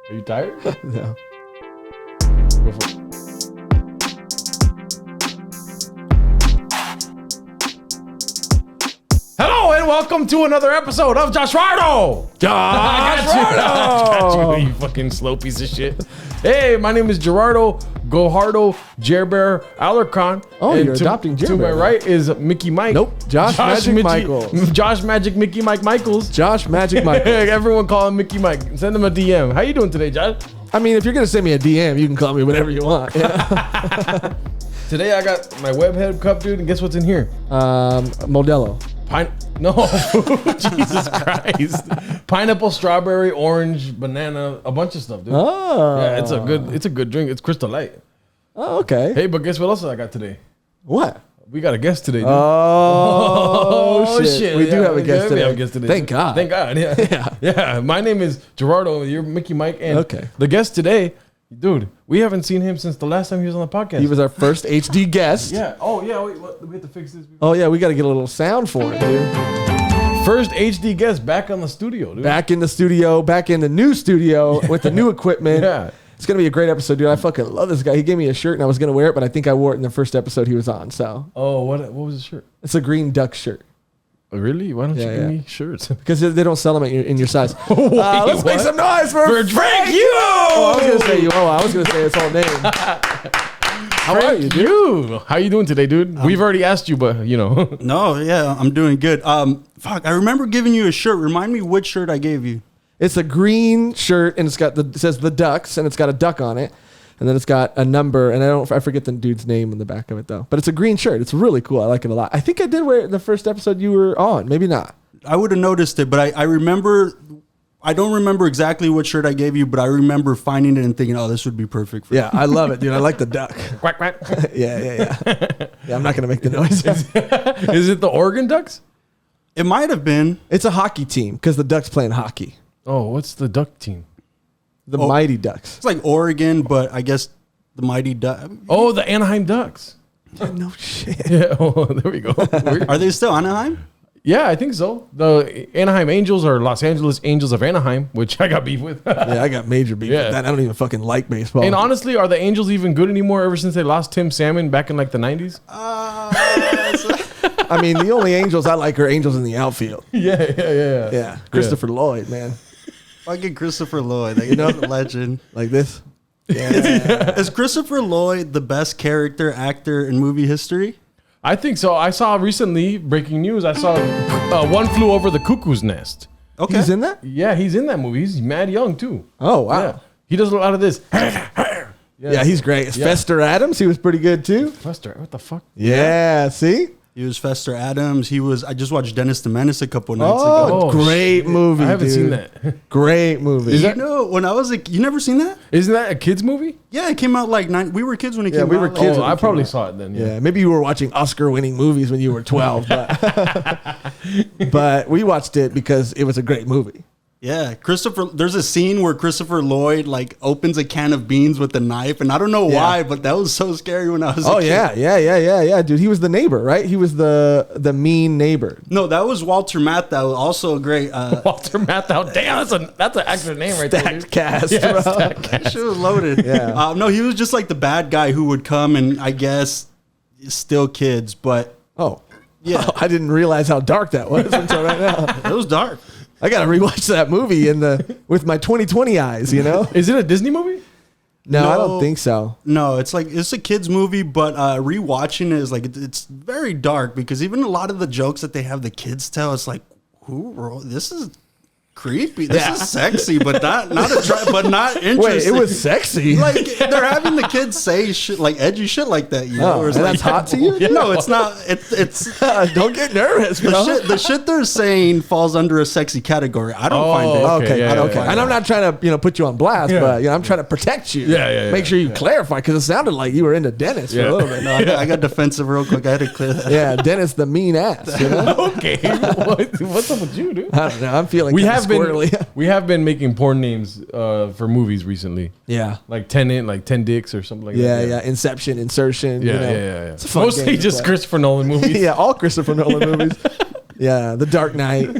Are you tired? No. Go for it. Hello and welcome to another episode of Joshrardo. I got you, you fucking slow piece of shit. Hey, my name is Joshrardo, Gohardo, Jerbear, Alarcon. Oh, and you're adopting Jerbear. To my right is Mickey Mike. Nope, Josh Magic Michaels. Josh Magic Mickey Mike Michaels. Josh Magic Michaels. Everyone call him Mickey Mike. Send him a DM. How you doing today, Josh? I mean, if you're gonna send me a DM, you can call me whatever you want. Yeah. Today I got my Webhead cup, dude, and guess what's in here? Modelo. No, Jesus Christ! Pineapple, strawberry, orange, banana, a bunch of stuff, dude. Oh, Yeah, it's a good drink. It's Crystal Light. Oh, okay. Hey, but guess what else I got today? What? We got a guest today, dude. Oh, shit. We do have a guest We today. have a guest today. Thank God. Thank God. Yeah. Yeah. My name is Joshrardo. You're Mickey Mike, and the guest today, dude. We haven't seen him since the last time he was on the podcast. He was our first HD guest. Yeah. Oh yeah. Wait. What? We have to fix this. Oh yeah, we got to get a little sound for it, dude. First HD guest back on the studio, dude. Back in the studio, back in the new studio with the new equipment. Yeah. It's gonna be a great episode, dude. I fucking love this guy. He gave me a shirt and I was gonna wear it, but I think I wore it in the first episode he was on. So. Oh, what was the shirt? It's a green duck shirt. Oh, really? Why don't you give me shirts? Because they don't sell them in your size. Wait, let's make some noise for Frank Yu! Oh, I was gonna say Ulloa. I was gonna say his whole name. How are you, dude? How you doing today, dude? We've already asked you, but you know. No, yeah, I'm doing good. Fuck, I remember giving you a shirt. Remind me which shirt I gave you. It's a green shirt and it says the Ducks and it's got a duck on it. And then it's got a number, and I forget the dude's name on the back of it though. But it's a green shirt. It's really cool. I like it a lot. I think I did wear it in the first episode you were on. Maybe not. I would have noticed it, but I remember. I don't remember exactly what shirt I gave you, but I remember finding it and thinking, "Oh, this would be perfect for." Yeah, I love it, dude. I like the duck. Quack, quack. Yeah. Yeah, I'm not gonna make the noise. Is it the Oregon Ducks? It might have been. It's a hockey team because the Ducks playing hockey. Oh, what's the duck team? The Mighty Ducks. It's like Oregon, but I guess the Mighty Duck. Oh, the Anaheim Ducks. No shit. Yeah. Oh, there we go. Are they still Anaheim? Yeah, I think so. The Anaheim Angels are Los Angeles Angels of Anaheim, which I got beef with. Yeah, I got major beef with that. I don't even fucking like baseball. And honestly, are the Angels even good anymore ever since they lost Tim Salmon back in like the 90s? I mean, the only Angels I like are Angels in the outfield. Yeah. Christopher Lloyd, man. Fucking Christopher Lloyd, like, a legend. Like this. Yeah. Is Christopher Lloyd the best character actor in movie history? I think so. I saw recently, breaking news, I saw One Flew Over the Cuckoo's Nest. Okay. He's in that? Yeah, he's in that movie. He's mad young, too. Oh, wow. Yeah. He does a lot of this. Yeah, he's great. Fester Adams, he was pretty good, too. Fester, what the fuck? Yeah, see? He was Fester Adams. I just watched Dennis the Menace a couple nights Oh, ago. great movie, I haven't dude. seen that. Great movie. Is that- When I was you never seen that? Isn't that a kid's movie? Yeah, it came out like we were kids when it came out. we were kids. Oh, I probably saw it then. Yeah, maybe you were watching Oscar-winning movies when you were 12, but we watched it because it was a great movie. Yeah, there's a scene where Christopher Lloyd like opens a can of beans with a knife, and I don't know why, but that was so scary when I was a kid. Yeah, dude. He was the neighbor, right? He was the mean neighbor. No, that was Walter Matthau, also a great Walter Matthau. Damn, that's an extra name right there. Stacked cast, Yeah, bro. stacked cast. that shit was loaded. Yeah. No, he was just like the bad guy who would come and I guess steal kids, but Oh, yeah. I didn't realize how dark that was until right now. it was dark. I gotta rewatch that movie with my 2020 eyes. You know? Is it a Disney movie? No, I don't think so. No, it's a kid's movie, but rewatching it is like it's very dark because even a lot of the jokes that they have the kids tell, it's like, this is creepy. This is sexy, but not interesting. Wait, it was sexy. Like they're having the kids say shit like edgy shit like that. You know, and that's hot to you? No, it's not. It's Don't get nervous, bro. the shit they're saying falls under a sexy category. I don't find it. Okay, yeah, okay. yeah. And I'm not trying to put you on blast, but I'm trying to protect you. Yeah. Make sure you clarify because it sounded like you were into Dennis for a little bit. No, I got defensive real quick. I had to clear that. Yeah, Dennis the mean ass. You know? Okay. What's up with you, dude? I don't know. I'm feeling We kinda have squirrely. we have been making porn names for movies recently. Yeah. Like 10 dicks or something like that. Yeah. Inception, Insertion. Yeah, you know. yeah. It's a fun game Mostly to just play. Christopher Nolan movies. Yeah, all Christopher Nolan movies. Yeah, The Dark Knight.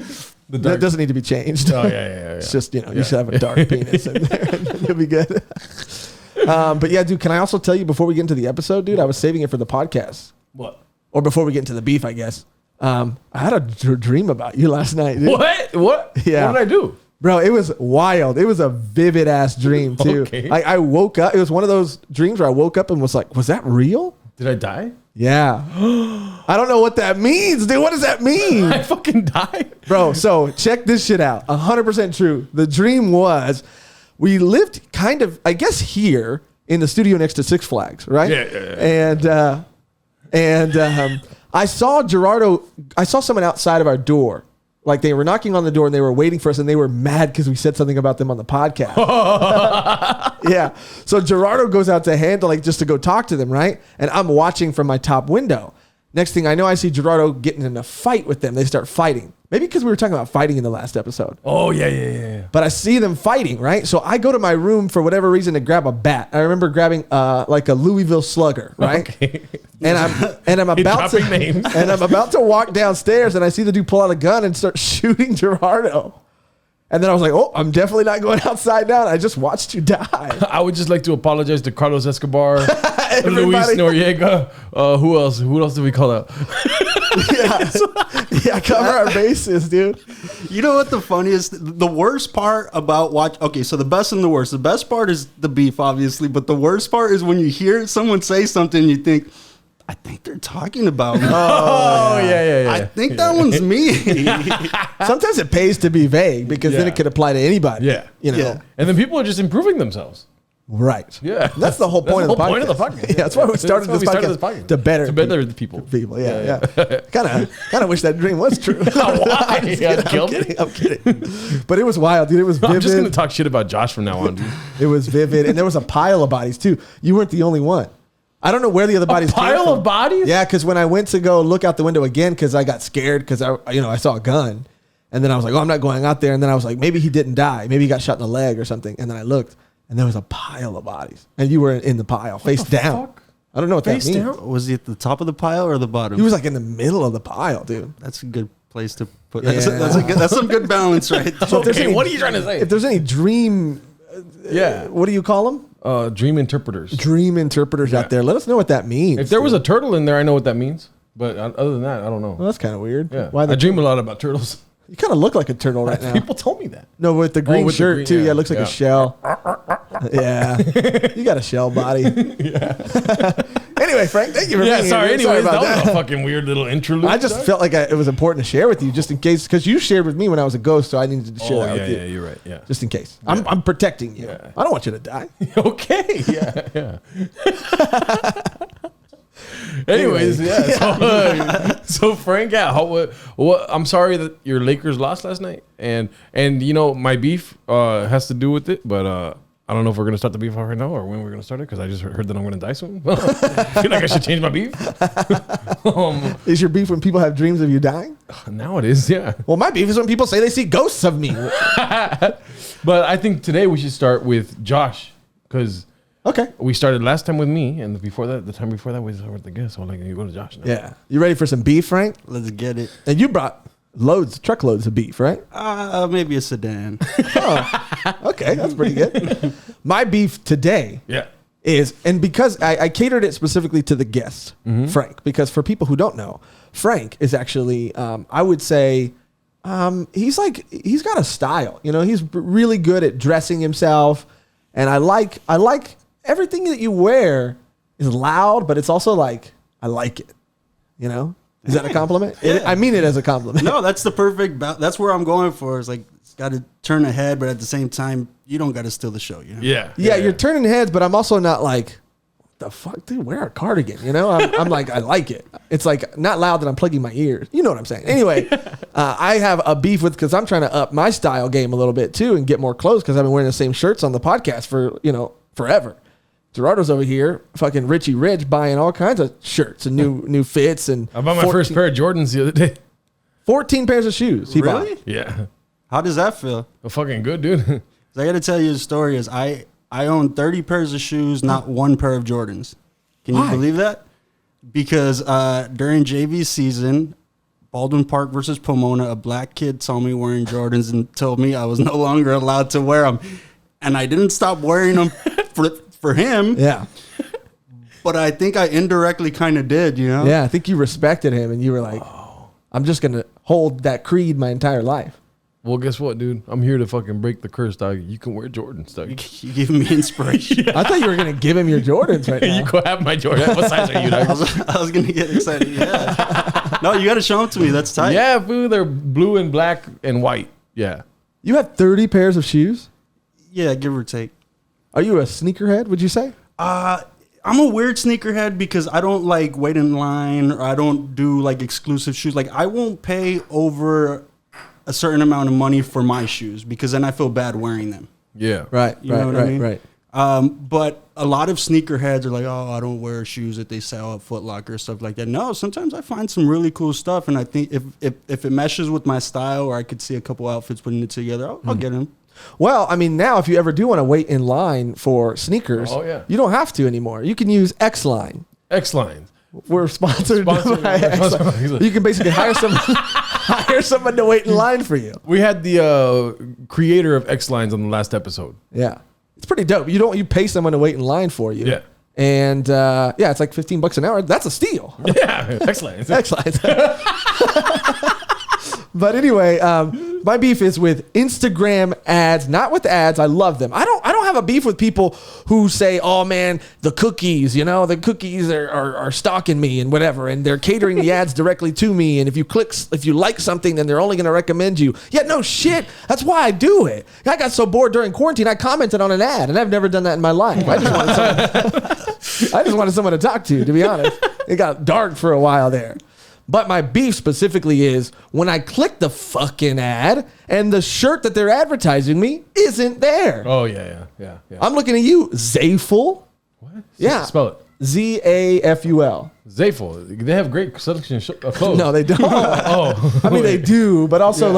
That doesn't need to be changed. Oh yeah. It's just, you should have a dark penis in there and you'll be good. But yeah, dude, can I also tell you before we get into the episode, dude, I was saving it for the podcast. What? Or before we get into the beef, I guess. I had a dream about you last night, dude. What? Yeah. What did I do? Bro, it was wild. It was a vivid ass dream too. Okay. I woke up. It was one of those dreams where I woke up and was like, was that real? Did I die? Yeah. I don't know what that means, dude. What does that mean? I fucking died. Bro, so check this shit out. 100% true. The dream was we lived kind of, I guess, here in the studio next to Six Flags, right? Yeah. And I saw Joshrardo. I saw someone outside of our door. Like they were knocking on the door and they were waiting for us and they were mad because we said something about them on the podcast. Yeah. So Joshrardo goes out to handle, like, just to go talk to them, right? And I'm watching from my top window. Next thing I know, I see Joshrardo getting in a fight with them. They start fighting. Maybe because we were talking about fighting in the last episode. Oh, yeah. But I see them fighting, right? So I go to my room for whatever reason to grab a bat. I remember grabbing like a Louisville Slugger, right? Okay. And I'm about to names. And I'm about to walk downstairs and I see the dude pull out a gun and start shooting Joshrardo. And then I was like, oh, I'm definitely not going outside now. I just watched you die. I would just like to apologize to Carlos Escobar, Luis Noriega. Who else? Who else did we call out? Yeah, cover our bases, dude. You know what the funniest, the worst part about okay, so the best and the worst. The best part is the beef, obviously, but the worst part is when you hear someone say something and you think, I think they're talking about me. Oh, yeah. I think that one's me. Sometimes it pays to be vague because then it could apply to anybody. Yeah. You know? Yeah. And then people are just improving themselves. Right. Yeah. That's the whole point of the podcast. Yeah, that's why we started this podcast. To better the people. Yeah. Kind of wish that dream was true. Why? I'm kidding. But it was wild, dude. It was vivid. I'm just going to talk shit about Josh from now on, dude. It was vivid. And there was a pile of bodies, too. You weren't the only one. I don't know where the other bodies came from. A pile of bodies? Yeah, because when I went to go look out the window again, because I got scared because I saw a gun. And then I was like, oh, I'm not going out there. And then I was like, maybe he didn't die. Maybe he got shot in the leg or something. And then I looked. And there was a pile of bodies. And you were in the pile, face down. Fuck? I don't know what Face that means. down? Was he at the top of the pile or the bottom? He was like in the middle of the pile, dude. That's a good place to put. Yeah. That's some good balance, right? So if there's What are you trying to say? If there's any dream, what do you call them? Dream interpreters. Dream interpreters out there. Let us know what that means. If there was a turtle in there, I know what that means. But other than that, I don't know. Well, that's kind of weird. Yeah. Why I dream a lot about turtles. You kind of look like a turtle right now. People told me that. No, with the green with the shirt green, too. yeah. Yeah, it looks like a shell. Yeah. You got a shell body. Anyway, Frank, thank you for being here. Sorry. Dude. Anyways, about that was a fucking weird little interlude. I just felt like it was important to share with you just in case, because you shared with me when I was a ghost, so I needed to share that with you. Yeah, you're right. Yeah. Just in case. I'm protecting you. Yeah. I don't want you to die. Okay. Yeah. Anyways, so Frank, what? I'm sorry that your Lakers lost last night, and my beef has to do with it, but I don't know if we're gonna start the beef right now or when we're gonna start it because I just heard that I'm gonna die soon. I feel like I should change my beef. Is your beef when people have dreams of you dying? Now it is, yeah. Well, my beef is when people say they see ghosts of me. But I think today we should start with Josh because. Okay. We started last time with me, and the time before that was with the guest. So you go to Josh now. Yeah. You ready for some beef, Frank? Let's get it. And you brought truckloads of beef, right? Maybe a sedan. Okay, that's pretty good. My beef today is, and because I catered it specifically to the guest, Frank, because for people who don't know, Frank is actually, I would say, he's got a style. He's really good at dressing himself, and I like everything that you wear is loud, but it's also like, I like it, Is that a compliment? Yeah. I mean it as a compliment. No, that's the perfect, that's where I'm going for. It's like, it's got to turn ahead, but at the same time, you don't got to steal the show, Yeah, you're turning heads, but I'm also not like, what the fuck, dude, wear a cardigan, I'm like, I like it. It's like, not loud that I'm plugging my ears. You know what I'm saying? Anyway, I have a beef because I'm trying to up my style game a little bit too and get more clothes because I've been wearing the same shirts on the podcast for, forever. Joshrardo's over here, fucking Richie Rich, buying all kinds of shirts and new fits. And I bought my first pair of Jordans the other day. 14 pairs of shoes he Really? bought. Yeah. How does that feel? Fucking good, dude. I got to tell you the story is I own 30 pairs of shoes, not one pair of Jordans. Can you Why? believe that? Because during JV season, Baldwin Park versus Pomona, a black kid saw me wearing Jordans and told me I was no longer allowed to wear them. And I didn't stop wearing them for him. Yeah. But I think I indirectly kind of did, you know? Yeah, I think you respected him and you were like, I'm just going to hold that creed my entire life. Well, guess what, dude? I'm here to fucking break the curse, dog. You can wear Jordans, dog. You give me inspiration. I thought you were going to give him your Jordans right now. You go have my Jordan. What size are you, dog? I was going to get excited. Yeah. No, you got to show them to me. That's tight. Yeah, fool. They're blue and black and white. Yeah. You have 30 pairs of shoes? Yeah, give or take. Are you a sneakerhead, would you say? I'm a weird sneakerhead because I don't like wait in line or I don't do like exclusive shoes. Like I won't pay over a certain amount of money for my shoes because then I feel bad wearing them. Yeah. Right, You know what I mean? right. But a lot of sneakerheads are like, oh, I don't wear shoes that they sell at Foot Locker or stuff like that. No, sometimes I find some really cool stuff, and I think if it meshes with my style or I could see a couple outfits putting it together, I'll get them. Well, I mean, now if you ever do want to wait in line for sneakers, you don't have to anymore. You can use X-Line. X-Line. We're sponsored by X-Line. You can basically hire someone to wait in line for you. We had the creator of X-Lines on the last episode. Yeah. It's pretty dope. You pay someone to wait in line for you. Yeah. And it's like $15 an hour. That's a steal. Yeah. X-Lines. X-Lines. But anyway, my beef is with Instagram ads, not with ads. I love them. I don't have a beef with people who say, oh man, the cookies are stalking me and whatever, and they're catering the ads directly to me. And if you like something, then they're only going to recommend you. Yeah, no shit. That's why I do it. I got so bored during quarantine, I commented on an ad, and I've never done that in my life. I just wanted someone to talk to be honest. It got dark for a while there. But my beef specifically is when I click the fucking ad and the shirt that they're advertising me isn't there. Oh, yeah. I'm looking at you, Zaful. What? Yeah. Spell it. Zaful. Zaful. They have great selection of clothes. No, they don't. Oh. I mean, they do, but also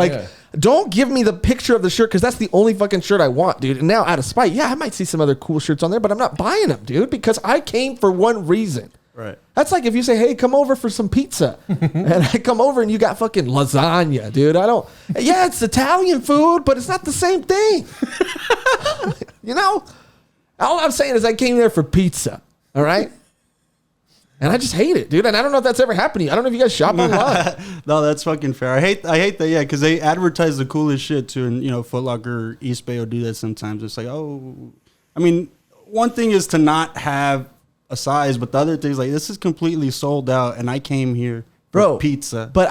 don't give me the picture of the shirt because that's the only fucking shirt I want, dude. And now out of spite, I might see some other cool shirts on there, but I'm not buying them, dude, because I came for one reason. Right. That's like if you say, hey, come over for some pizza. And I come over and you got fucking lasagna, dude. Yeah, it's Italian food, but it's not the same thing. You know? All I'm saying is I came there for pizza. All right? And I just hate it, dude. And I don't know if that's ever happened to you. I don't know if you guys shop online. No, that's fucking fair. I hate that, yeah, because they advertise the coolest shit too. And, Foot Locker, East Bay will do that sometimes. It's like, one thing is to not have a size, but the other thing is like, this is completely sold out and I came here for pizza. But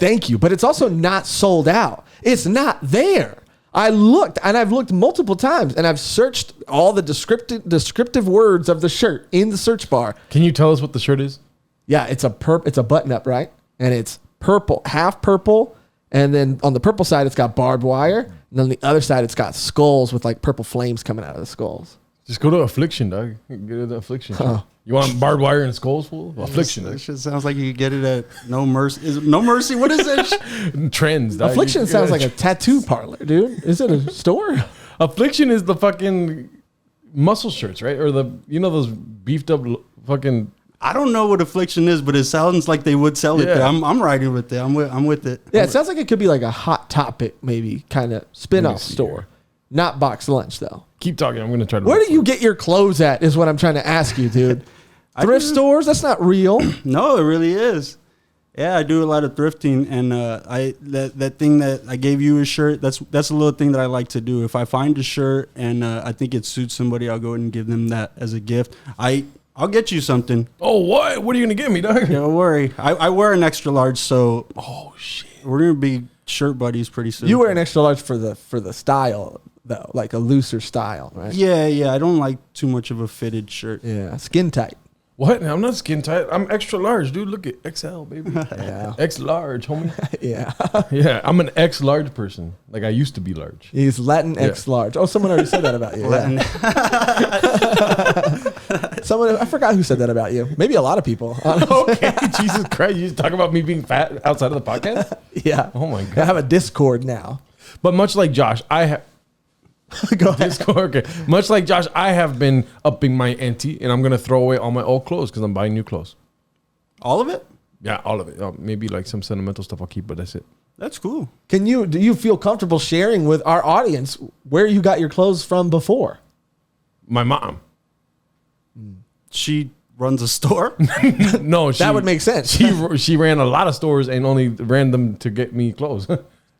thank you. But it's also not sold out. It's not there. I looked, and I've looked multiple times, and I've searched all the descriptive words of the shirt in the search bar. Can you tell us what the shirt is? Yeah, it's a button up, right? And it's purple, half purple, and then on the purple side it's got barbed wire, and on the other side it's got skulls with like purple flames coming out of the skulls. Just go to Affliction, dog. Get it at Affliction. Oh. You want barbed wire and skulls full? Affliction. That shit sounds like you could get it at No Mercy. Is it No Mercy? What is that? Trends, dog. Affliction sounds like a tattoo parlor, dude. Is it a store? Affliction is the fucking muscle shirts, right? Or those beefed up fucking. I don't know what Affliction is, but it sounds like they would sell it there. I'm riding with it. I'm with it. Yeah, it sounds like it could be like a Hot Topic, maybe kind of spin-off store. Here. Not box lunch, though. Keep talking. I'm going to try to. Where do you get your clothes at is what I'm trying to ask you, dude. Thrift stores? That's not real. No, it really is. Yeah, I do a lot of thrifting, and that thing that I gave you a shirt, that's a little thing that I like to do. If I find a shirt and I think it suits somebody, I'll go ahead and give them that as a gift. I'll get you something. Oh, what? What are you going to give me, dog? Don't worry. I wear an extra large, so oh shit, we're going to be shirt buddies pretty soon. You wear an extra large for the style, though, like a looser style, right? Yeah. I don't like too much of a fitted shirt. Yeah, skin tight. What? I'm not skin tight. I'm extra large, dude. Look at XL, baby. Yeah. X large, homie. Yeah. Yeah, I'm an X large person. Like I used to be large. He's Latin X large. Oh, someone already said that about you. Latin. Yeah. I forgot who said that about you. Maybe a lot of people. Okay, Jesus Christ. You talk about me being fat outside of the podcast? Yeah. Oh my God. I have a Discord now. But much like Josh, I have. Go ahead. Discord, okay. Much like Josh, I have been upping my ante, and I'm gonna throw away all my old clothes because I'm buying new clothes. All of it? Yeah, all of it. Maybe like some sentimental stuff I'll keep, but that's it. That's cool. Do you feel comfortable sharing with our audience where you got your clothes from before? My mom. She runs a store. No, That would make sense. She ran a lot of stores and only ran them to get me clothes.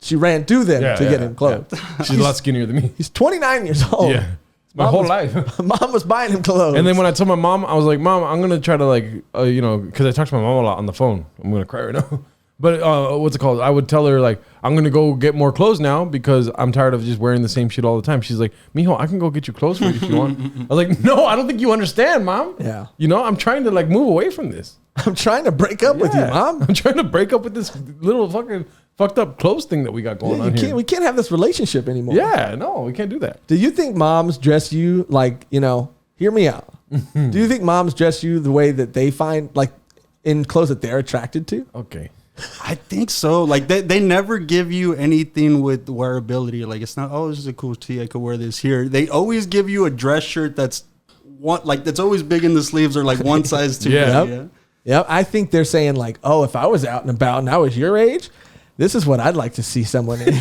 She ran to them to get him clothes. Yeah. She's a lot skinnier than me. He's 29 years old. Yeah, my whole life. Mom was buying him clothes. And then when I told my mom, I was like, "Mom, I'm gonna try to like, because I talk to my mom a lot on the phone. I'm gonna cry right now." But what's it called? I would tell her like, "I'm gonna go get more clothes now because I'm tired of just wearing the same shit all the time." She's like, "Mijo, I can go get you clothes for you if you want." I was like, "No, I don't think you understand, Mom. Yeah. I'm trying to like move away from this. I'm trying to break up with you, Mom. I'm trying to break up with this little fucking fucked up clothes thing that we got going on here. We can't have this relationship anymore. Yeah, no, we can't do that. Do you think moms dress you like, hear me out. Do you think moms dress you the way that they find, like, in clothes that they're attracted to? Okay. I think so. Like they never give you anything with wearability. Like it's not, oh, this is a cool tee, I could wear this here. They always give you a dress shirt that's always big in the sleeves or like one size too big. Yep. Yep. I think they're saying like, oh, if I was out and about and I was your age, this is what I'd like to see someone in.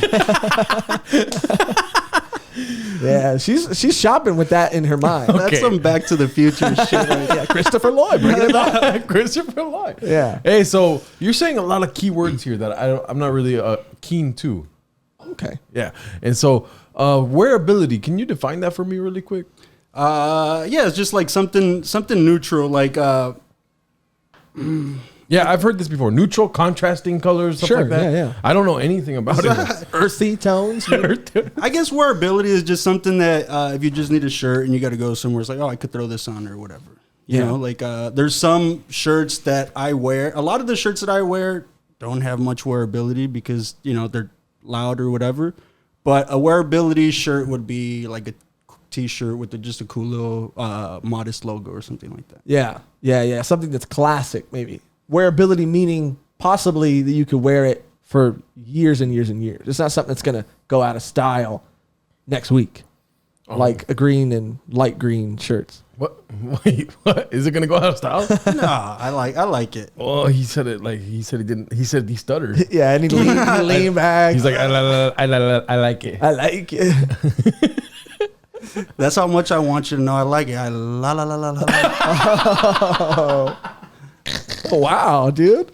Yeah, she's shopping with that in her mind. Okay. That's some Back to the Future shit. Right? Yeah, Christopher Lloyd, bring it back. Christopher Lloyd. Yeah. Hey, so you're saying a lot of key words here that I'm not really keen to. Okay. Yeah, and so wearability. Can you define that for me really quick? Yeah, it's just like something neutral, like Yeah, I've heard this before. Neutral, contrasting colors, stuff like that. Yeah. I don't know anything about it. Earthy tones. I guess wearability is just something that if you just need a shirt and you got to go somewhere, it's like, oh, I could throw this on or whatever. You know, like there's some shirts that I wear. A lot of the shirts that I wear don't have much wearability because, they're loud or whatever. But a wearability shirt would be like a T-shirt with just a cool little modest logo or something like that. Yeah. Something that's classic, maybe. Wearability meaning possibly that you could wear it for years and years and years. It's not something that's going to go out of style next week, like a green and light green shirts. What? Wait, what? Is it going to go out of style? No, I like it. Oh, he said it like he said he didn't. He said he stuttered. Yeah, and he leaned back. He's like, I like it. I like it. That's how much I want you to know I like it. I la la la la la. Wow, dude.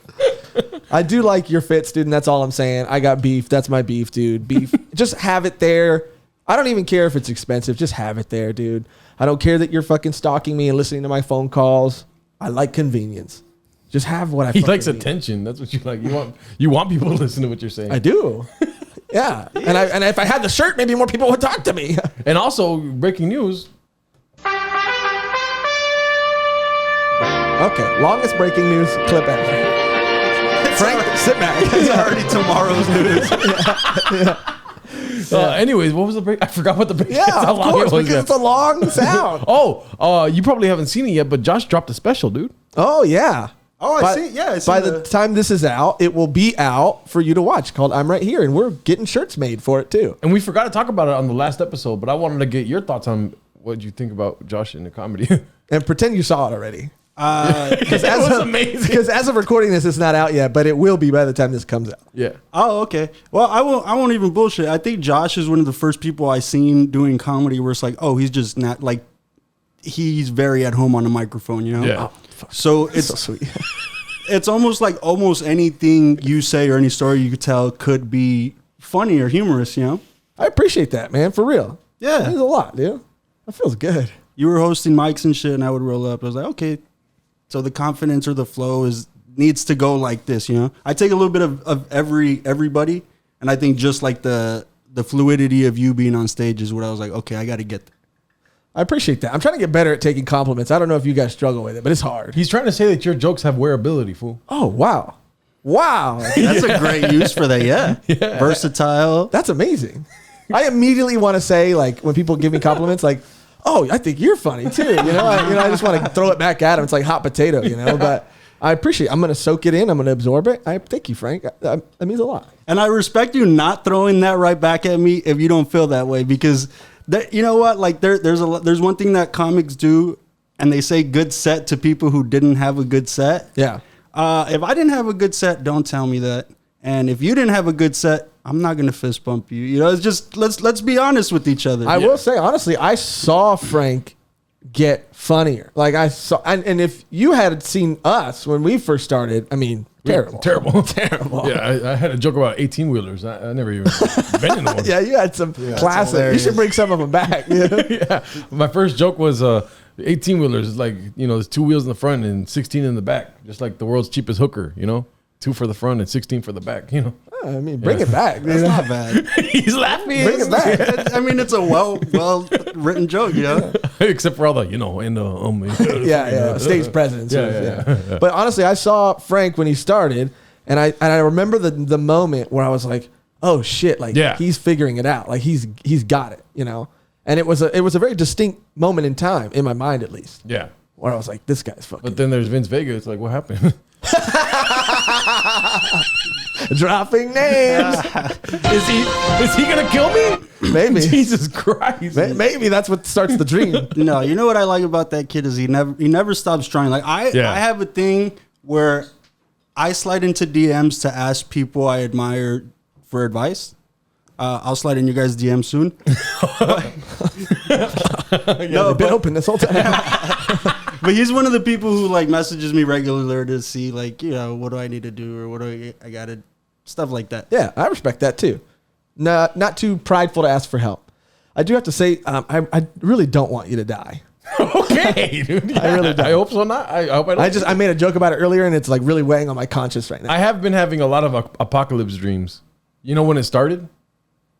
I do like your fits, dude, and that's all I'm saying. I got beef. That's my beef, dude. Beef. Just have it there. I don't even care if it's expensive. Just have it there, dude. I don't care that you're fucking stalking me and listening to my phone calls. I like convenience. Just have what I He fucking likes need. attention. That's what you like. You want people to listen to what you're saying. I do. Yeah. And if I had the shirt, maybe more people would talk to me. And also, breaking news. Okay. Longest breaking news clip ever. Frank, sit back. It's already tomorrow's news. Anyways, what was the break? I forgot what the break is. Yeah, How of long course, it was. because it's a long sound. You probably haven't seen it yet, but Josh dropped a special, dude. Oh, yeah. Oh, I see. Yeah, I see by the time this is out, it will be out for you to watch called I'm Right Here. And we're getting shirts made for it, too. And we forgot to talk about it on the last episode, but I wanted to get your thoughts on what you think about Josh in the comedy. And pretend you saw it already. Because it was amazing. Because as of recording this, it's not out yet, but it will be by the time this comes out. Yeah. Oh, okay. Well, I won't even bullshit. I think Josh is one of the first people I seen doing comedy where it's like, oh, he's just not like, he's very at home on the microphone, you know? Yeah. So it's So sweet. It's almost like almost anything you say or any story you could tell could be funny or humorous, you know? I appreciate that, man. For real. Yeah. That means a lot, dude. That feels good. You were hosting mics and shit, and I would roll up. I was like, okay, so the confidence or the flow needs to go like this, you know? I take a little bit of everybody, and I think just like the fluidity of you being on stage is what I was like, okay, I got to get there. I appreciate that. I'm trying to get better at taking compliments. I don't know if you guys struggle with it, but it's hard. He's trying to say that your jokes have wearability, fool. Oh, wow. Wow. That's a great use for that, yeah. Versatile. That's amazing. I immediately want to say, like, when people give me compliments, like, oh, I think you're funny too. I just want to throw it back at them. It's like hot potato, but I appreciate it. I'm going to soak it in. I'm going to absorb it. Thank you, Frank. That means a lot. And I respect you not throwing that right back at me if you don't feel that way, because you know what? Like there's one thing that comics do, and they say good set to people who didn't have a good set. Yeah. If I didn't have a good set, don't tell me that. And if you didn't have a good set, I'm not gonna fist bump you. You know, it's just let's be honest with each other. I will say honestly, I saw Frank get funnier. Like I saw, and if you had seen us when we first started, I mean, terrible. Yeah, I had a joke about 18-wheelers. I never even been in one. Yeah, you had some classic. You should bring some of them back. Yeah. My first joke was 18-wheelers is like, there's 2 wheels in the front and 16 in the back, just like the world's cheapest hooker, 2 for the front and 16 for the back, I mean, bring it back. That's not bad. He's laughing. Bring it back. I mean, it's a well written joke, Except for all the, stage presence. Yeah. But honestly, I saw Frank when he started, and I remember the moment where I was like, oh shit, like he's figuring it out, like he's got it, And it was a very distinct moment in time in my mind, at least. Yeah. Where I was like, this guy's fucking. But then there's Vince Vega. It's like, what happened? Dropping names. Is he gonna kill me? Maybe. Jesus Christ. Maybe that's what starts the dream. No, you know what I like about that kid is he never stops trying. Like I have a thing where I slide into DMs to ask people I admire for advice. I'll slide in you guys' DM soon. No, been open this whole time. But he's one of the people who like messages me regularly to see like, what do I need to do or what do I gotta, stuff like that. Yeah, I respect that too. Not too prideful to ask for help. I do have to say, I really don't want you to die. Okay, dude. Yeah, I really don't. I hope so not. I hope I don't. I made a joke about it earlier, and it's like really weighing on my conscience right now. I have been having a lot of apocalypse dreams. You know when it started?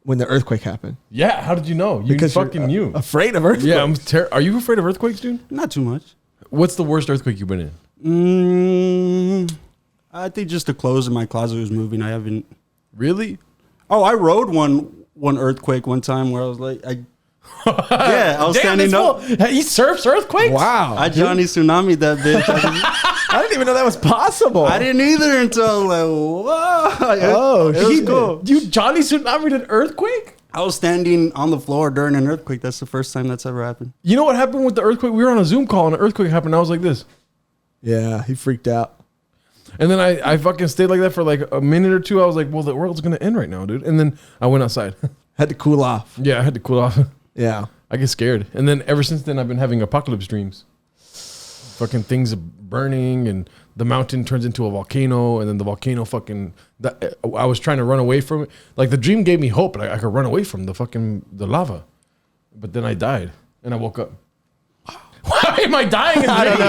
When the earthquake happened. Yeah, how did you know? You Because fucking knew. Afraid of earthquakes. Yeah, Are you afraid of earthquakes, dude? Not too much. What's the worst earthquake you've been in? I think just the clothes in my closet was moving. I haven't. Really? Oh, I rode one earthquake one time where I was like, I was standing up. He surfs earthquakes? Wow. I Johnny Tsunami that bitch. I didn't even know that was possible. I didn't either until I was like, whoa. Oh, it was cool. You Johnny Tsunami an earthquake? I was standing on the floor during an earthquake. That's the first time that's ever happened. You know what happened with the earthquake? We were on a Zoom call and an earthquake happened. I was like this. Yeah, he freaked out. And then I fucking stayed like that for like a minute or two. I was like, well, the world's going to end right now, dude. And then I went outside. Had to cool off. Yeah, I had to cool off. Yeah. I get scared. And then ever since then, I've been having apocalypse dreams. Fucking things burning and the mountain turns into a volcano and then the volcano I was trying to run away from it. Like the dream gave me hope. Like I could run away from the lava. But then I died and I woke up. Why am I dying? I don't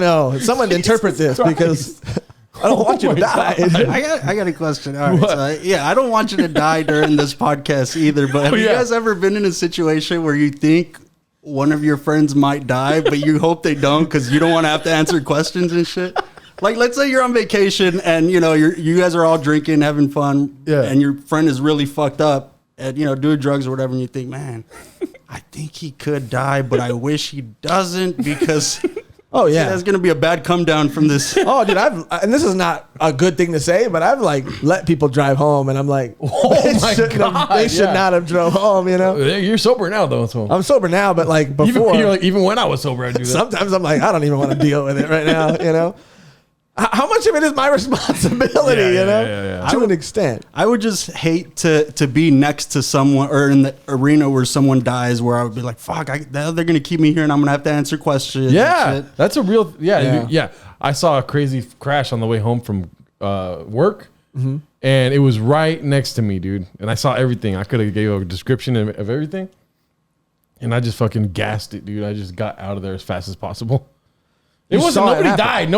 know, dude. Someone interpret this because I don't want you to die. I got a question. All right, so, I don't want you to die during this podcast either. But have you guys ever been in a situation where you think one of your friends might die, but you hope they don't because you don't want to have to answer questions and shit? Like, let's say you're on vacation and you guys are all drinking, having fun, and your friend is really fucked up and doing drugs or whatever, and you think, man, I think he could die, but I wish he doesn't because. Oh yeah, there's gonna be a bad come down from this. Oh, dude, and this is not a good thing to say, but I've like let people drive home, and I'm like, oh my god, they should not have drove home. You're sober now, though. So I'm sober now, but like before, even when I was sober, I do that. Sometimes I'm like, I don't even want to deal with it right now. How much of it is my responsibility, to an extent? I would just hate to be next to someone or in the arena where someone dies where I would be like, fuck, they're going to keep me here and I'm going to have to answer questions. Yeah, that's a real, yeah. I saw a crazy crash on the way home from work and it was right next to me, dude. And I saw everything. I could have gave a description of everything and I just fucking gassed it, dude. I just got out of there as fast as possible. Nobody died.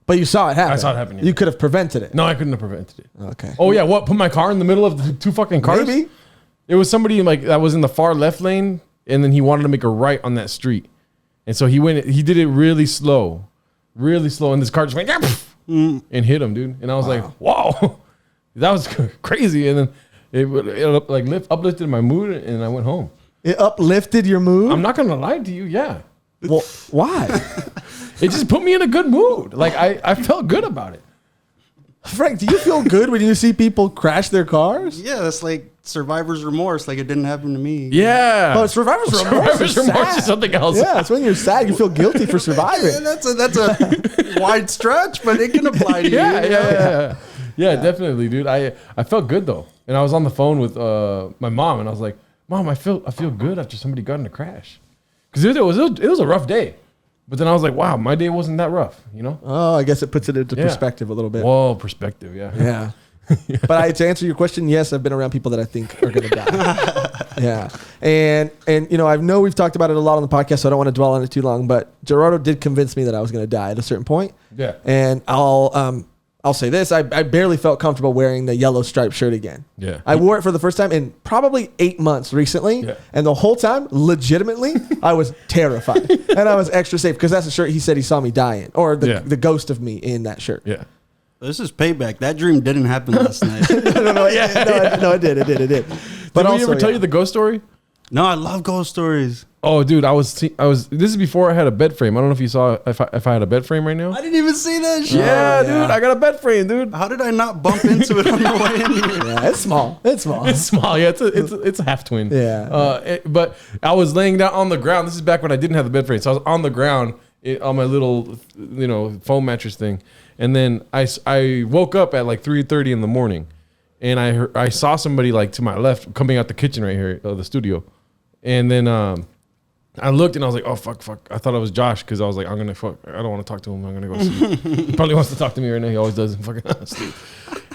But you saw it happen. I saw it happen. Yeah. You could have prevented it. No, I couldn't have prevented it. Okay. Oh yeah, what? Put my car in the middle of the two fucking cars? Maybe. It was somebody like that was in the far left lane, and then he wanted to make a right on that street, and so he did it really slow, and this car just went and hit him, dude. And I was like, whoa, that was crazy. And then it like uplifted my mood, and I went home. It uplifted your mood? I'm not gonna lie to you, yeah. Well, why? It just put me in a good mood. Like I felt good about it. Frank, do you feel good when you see people crash their cars? Yeah, that's like survivor's remorse. Like it didn't happen to me. Yeah. But survivor's remorse is sad. something else. Yeah, it's when you're sad. You feel guilty for surviving. Yeah, that's a wide stretch, but it can apply to you. Yeah, definitely, dude. I felt good though, and I was on the phone with my mom, and I was like, "Mom, I feel good after somebody got in a crash," because it was a rough day, but then I was like, "Wow, my day wasn't that rough," you know? Oh, I guess it puts it into perspective a little bit. Whoa, perspective, yeah. Yeah. But to answer your question, yes, I've been around people that I think are going to die. Yeah. And you know, I know we've talked about it a lot on the podcast, so I don't want to dwell on it too long, but Joshrardo did convince me that I was going to die at a certain point. Yeah. And I'll say this, I barely felt comfortable wearing the yellow striped shirt again. Yeah. I wore it for the first time in probably 8 months recently. Yeah. And the whole time, legitimately, I was terrified. And I was extra safe because that's the shirt he said he saw me die in, or the ghost of me in that shirt. Yeah. This is payback. That dream didn't happen last night. No, it did. But did we ever tell you the ghost story? No, I love ghost stories. Oh, dude, I was. This is before I had a bed frame. I don't know if you saw if I had a bed frame right now. I didn't even see that shit. Yeah, dude, I got a bed frame, dude. How did I not bump into it on the way in here? Yeah, it's small. It's small. It's small. Yeah, it's a half twin. Yeah. But I was laying down on the ground. This is back when I didn't have the bed frame, so I was on the ground on my little, foam mattress thing, and then I woke up at like 3:30 in the morning, and I saw somebody like to my left coming out the kitchen right here, the studio, and then I looked and I was like, oh fuck. I thought it was Josh because I was like, I don't want to talk to him. I'm gonna go sleep. He probably wants to talk to me right now. He always does. Fucking sleep.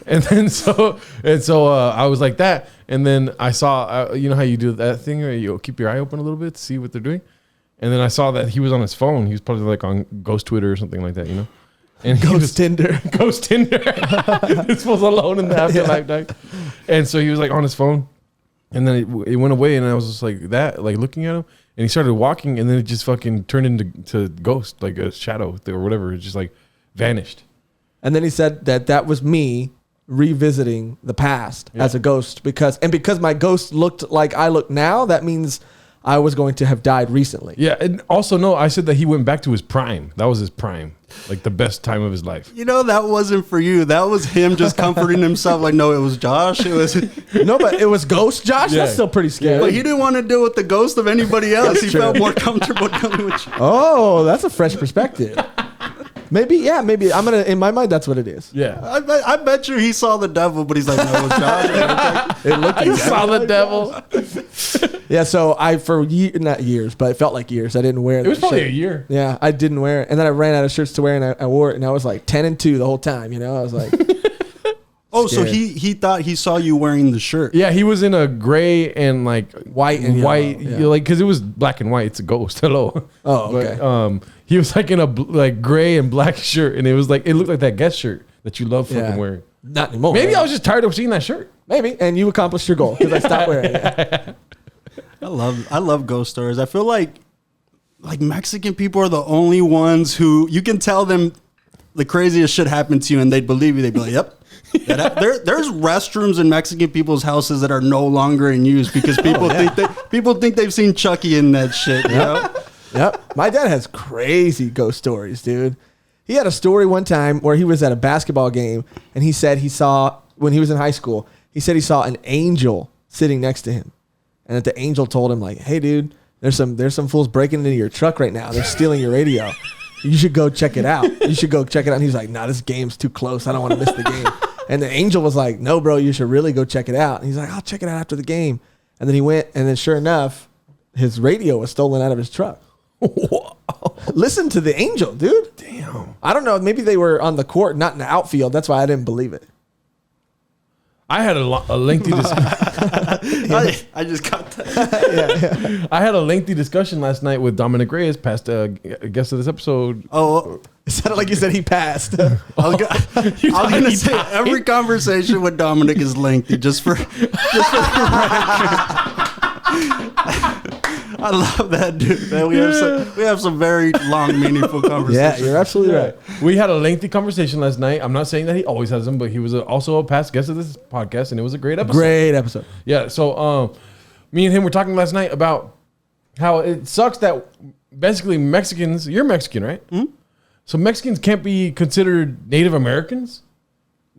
And then so I was like that, and then I saw you know how you do that thing where you keep your eye open a little bit to see what they're doing, and then I saw that he was on his phone. He was probably like on Ghost Twitter or something like that, you know. And Ghost Tinder. This was alone in the afterlife, dog. And so he was like on his phone, and then it went away, and I was just like that, like looking at him, and he started walking, and then it just fucking turned into ghost, like a shadow or whatever. It just like vanished. And then he said that was me revisiting the past as a ghost because my ghost looked like I look now. That means I was going to have died recently. Yeah, and also no, I said that he went back to his prime. That was his prime, like the best time of his life. You know, that wasn't for you. That was him just comforting himself. Like, no, it was Josh. It was no, but it was Ghost Josh. Yeah. That's still pretty scary. But he didn't want to deal with the ghost of anybody else. He felt more comfortable coming with you. Oh, that's a fresh perspective. Maybe I'm gonna. In my mind, that's what it is. Yeah, I bet you he saw the devil, but he's like, no, it was Josh. It looked. I saw the devil. Yeah, so not years, but it felt like years. I didn't wear it. It was probably a year. Yeah, I didn't wear it, and then I ran out of shirts to wear, and I wore it, and I was like 10-2 the whole time. You know, I was like, oh, scared. so he thought he saw you wearing the shirt. Yeah, he was in a gray and like white and white, yellow, like because it was black and white. It's a ghost. Hello. Oh, okay. But, he was like in a like gray and black shirt, and it was like it looked like that guest shirt that you love fucking wearing. Not anymore. Maybe I was just tired of seeing that shirt. Maybe, and you accomplished your goal because I stopped wearing it. I love ghost stories. I feel like Mexican people are the only ones who you can tell them the craziest shit happened to you and they'd believe you. They'd be like, yep. There's restrooms in Mexican people's houses that are no longer in use because people think they've seen Chucky in that shit. You know? Yep. My dad has crazy ghost stories, dude. He had a story one time where he was at a basketball game and he said he saw, when he was in high school, he said he saw an angel sitting next to him. And that the angel told him like, hey dude, there's some fools breaking into your truck right now. They're stealing your radio. You should go check it out. And he's like, nah, this game's too close. I don't want to miss the game. And the angel was like, no, bro, you should really go check it out. And he's like, I'll check it out after the game. And then he went, and then sure enough, his radio was stolen out of his truck. Listen to the angel, dude. Damn. I don't know. Maybe they were on the court, not in the outfield. That's why I didn't believe it. I had a lengthy discussion. I just got that. I had a lengthy discussion last night with Dominic Reyes, past guest of this episode. Oh, it sounded like you said he passed. I was gonna say every conversation with Dominic is lengthy, just for I love that, dude. Man, we have some very long, meaningful conversations. Yeah, you're absolutely right. We had a lengthy conversation last night. I'm not saying that he always has them, but he was also a past guest of this podcast, and it was a great episode. Great episode. Yeah. So, me and him were talking last night about how it sucks that basically Mexicans. You're Mexican, right? Mm-hmm. So Mexicans can't be considered Native Americans.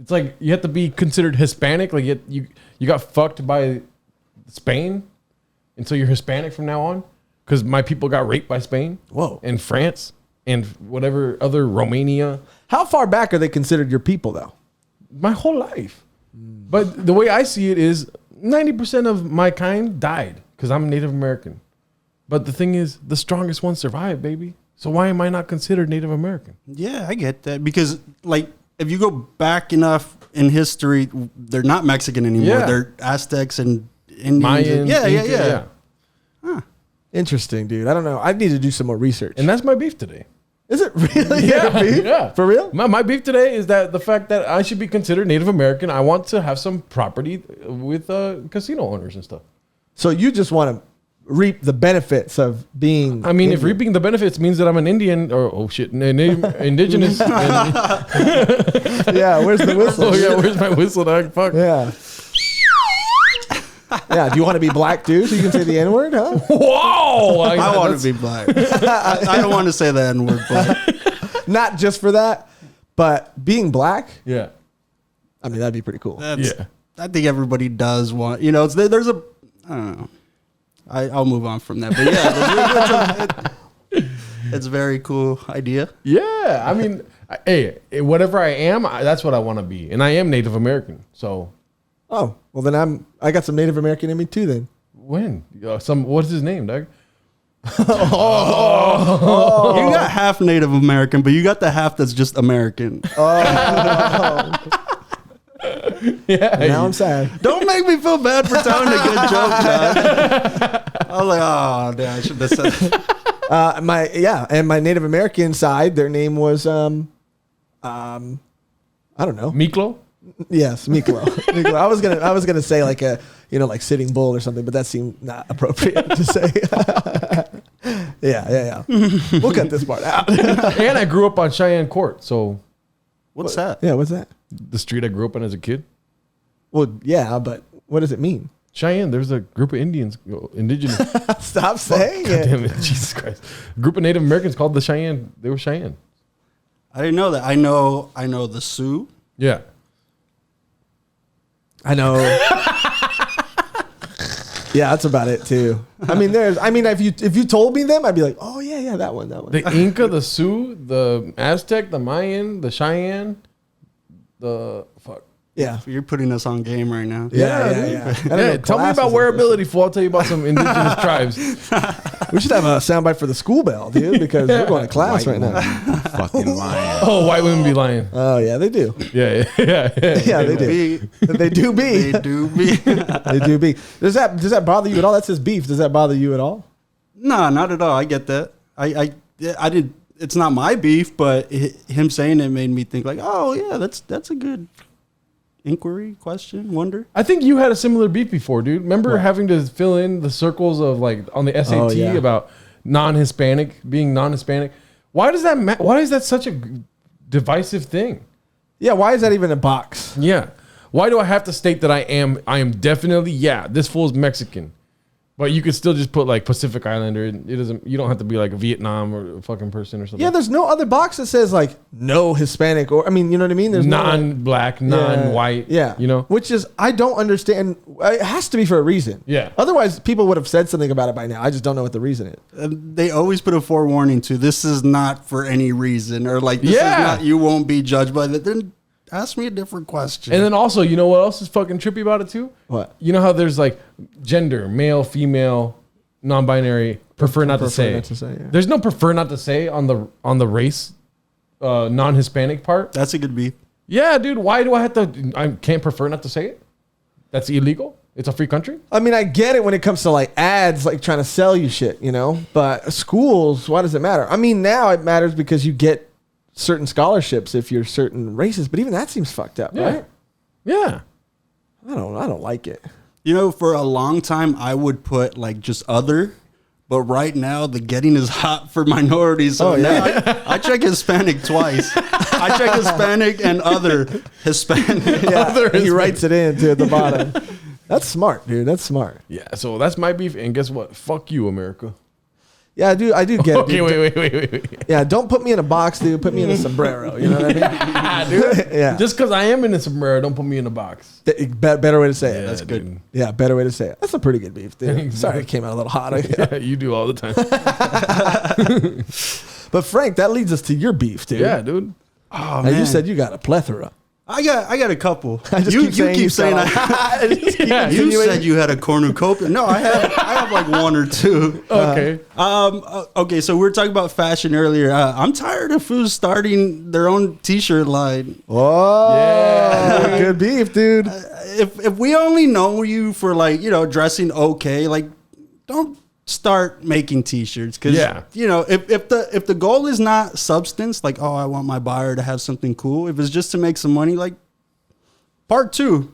It's like you have to be considered Hispanic. Like you got fucked by Spain, and so you're Hispanic from now on. Because my people got raped by Spain. Whoa. And France and whatever other Romania. How far back are they considered your people, though? My whole life. But the way I see it is 90% of my kind died because I'm Native American. But the thing is, the strongest ones survived, baby. So why am I not considered Native American? Yeah, I get that. Because, like, if you go back enough in history, they're not Mexican anymore. Yeah. They're Aztecs and Indians. Mayans, Yeah. Inca, Interesting, dude. I don't know. I need to do some more research. And that's my beef today. Is it really? Yeah, your beef? yeah. For real? My beef today is that the fact that I should be considered Native American. I want to have some property with casino owners and stuff. So you just want to reap the benefits of being. I mean, if Indian. reaping the benefits means that I'm an Indian or indigenous. Yeah, where's the whistle? Oh yeah, where's my whistle, dog? Fuck. Yeah. Yeah, do you want to be black too so you can say the N-word, huh? Whoa! I want to be black. I don't want to say the N-word, but Not just for that, but being black, Yeah. I mean, that'd be pretty cool. Yeah. I think everybody does want, it's, there's a, I don't know. I'll move on from that. But yeah, it's a very cool idea. Yeah. I mean, hey, whatever I am, that's what I want to be. And I am Native American. So Oh, well then I got some Native American in me too then. when? What's his name, dog? You got half Native American, but you got the half that's just American. Yeah. Now I'm sad. Don't make me feel bad for telling a good joke, John. I was like, oh, damn, I should have said that. And my Native American side, their name was I don't know. Miklo? Yes, Miklo. Miklo. I was gonna say like a like Sitting Bull or something, but that seemed not appropriate to say. Yeah. We'll cut this part out. And I grew up on Cheyenne Court. So What's that? Yeah, what's that? the street I grew up on as a kid. Well, yeah, but what does it mean? Cheyenne, there's a group of indigenous. Stop saying God it. damn it, Jesus Christ. A group of Native Americans called the Cheyenne. They were Cheyenne. I didn't know that. I know the Sioux. Yeah. I know. Yeah, that's about it too. I mean, if you told me them, I'd be like, oh yeah, that one. The Inca, the Sioux, the Aztec, the Mayan, the Cheyenne, Yeah. You're putting us on game right now. Yeah. dude. I don't know Yeah, tell me about classes wearability, fool. I'll tell you about some indigenous tribes. We should have a soundbite for the school bell, dude, because we're going to class right now. Fucking lying. Oh, white women be lying. Oh yeah, they do. Yeah. Yeah, they do. They do be. They do be. They do be. Does that bother you at all? That says beef. Does that bother you at all? No, not at all. I get that. I did. It's not my beef, but him saying it made me think like, oh yeah, that's a good inquiry, question, wonder. I think you had a similar beef before, dude. Remember having to fill in the circles of like on the SAT about non-Hispanic, being non-Hispanic? Why does that why is that such a divisive thing? Yeah. Why is that even a box? Yeah. Why do I have to state that I am definitely, this fool is Mexican? But you could still just put like Pacific Islander. You don't have to be like a Vietnam or a fucking person or something. Yeah, there's no other box that says like no Hispanic or you know what I mean? There's non-black, non-white. Yeah. Which is, I don't understand. It has to be for a reason. Yeah. Otherwise, people would have said something about it by now. I just don't know what the reason is. They always put a forewarning to this is not for any reason, or like this is not, you won't be judged by that. Then ask me a different question. And then also, you know what else is fucking trippy about it too? What? You know how there's like gender, male, female, non-binary, prefer not to say. Yeah. There's no prefer not to say on the race, non-Hispanic part. That's a good beef. Yeah, dude. Why do I have to? I can't prefer not to say it. That's illegal. It's a free country. I mean, I get it when it comes to like ads, like trying to sell you shit, but schools, why does it matter? I mean, now it matters because you get certain scholarships if you're certain races, but even that seems fucked up, right? Yeah. I don't like it. For a long time, I would put like just other, but right now the getting is hot for minorities. So now I check Hispanic twice. I check Hispanic and other Hispanic. Yeah, he writes it in to the bottom. That's smart, dude. That's smart. Yeah. So that's my beef. And guess what? Fuck you, America. Yeah, I do get Okay, it. Dude. wait. Yeah, don't put me in a box, dude. Put me in a sombrero. You know what I mean? Dude, Yeah. just because I am in a sombrero, don't put me in a box. Better way to say it. That's good. Dude. Yeah, better way to say it. That's a pretty good beef, dude. Sorry, it came out a little hot. Yeah, you do all the time. But Frank, that leads us to your beef, dude. Yeah, dude. Oh And you said you got a plethora. I got a couple. I just you keep saying Yeah, you said you had a cornucopia. No, I have like one or two. Okay. Okay, so we were talking about fashion earlier. I'm tired of fools starting their own T-shirt line. Oh, Yeah. good beef, dude. If we only know you for like dressing okay, like don't start making T-shirts because if the goal is not substance, like I want my buyer to have something cool. If it's just to make some money, like part 2.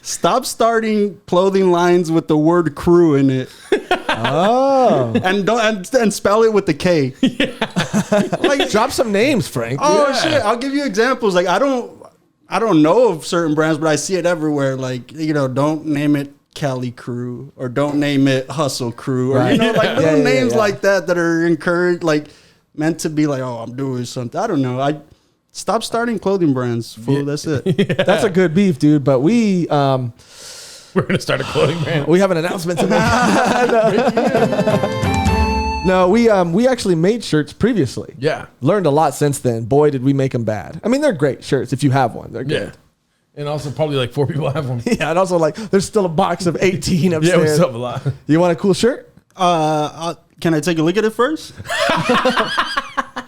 Stop starting clothing lines with the word crew in it. Oh, and spell it with the K. like drop some names, Frank. Oh Yeah. shit! I'll give you examples. Like I don't know of certain brands, but I see it everywhere. Like don't name it Cali Crew or don't name it Hustle Crew or Right. like little Yeah, names yeah. like that are encouraged, like meant to be like, oh, I'm doing something. I don't know. I stop starting clothing brands, fool. That's it. That's a good beef, dude. But we We're gonna start a clothing brand. have an announcement to make. No, we actually made shirts previously. Yeah. Learned a lot since then. Boy, did we make them bad. I mean, they're great shirts if you have one. They're Yeah. good. And also probably like 4 people have one. Yeah, and also like there's still a box of 18 Yeah, upstairs. we still have a lot. You want a cool shirt? Can I take a look at it first?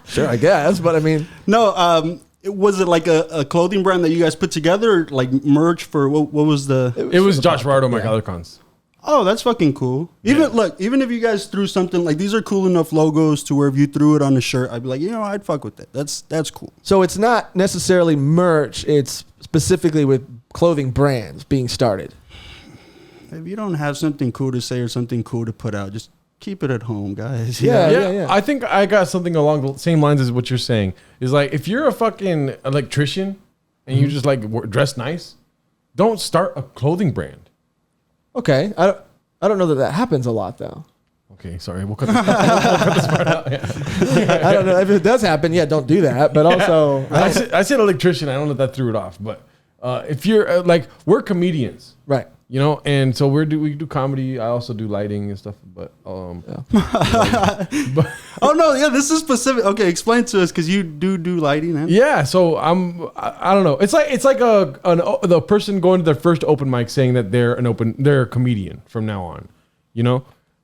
Sure, I guess. But I mean, No. Was it like a clothing brand that you guys put together, or like merch for what was the? It was Joshrardo, my color cons. Oh, that's fucking cool. Even if you guys threw something like these are cool enough logos to where if you threw it on a shirt, I'd be like, I'd fuck with it. That's cool. so it's not necessarily merch. It's specifically with clothing brands being started. If you don't have something cool to say or something cool to put out, just keep it at home, guys. Yeah. Yeah, I think I got something along the same lines as what you're saying. Is like if you're a fucking electrician and you just like dress nice, don't start a clothing brand. Okay. I don't know that happens a lot though. Okay, sorry. We'll cut this part out. Yeah. I don't know if it does happen. Yeah, don't do that. But also, I said electrician. I don't know if that threw it off, but if you're we're comedians, right. and so we do comedy. I also do lighting and stuff, but Oh no, yeah, this is specific. Okay, explain to us because you do lighting. Man. yeah. So I don't know. It's like the person going to their first open mic saying that they're a comedian from now on.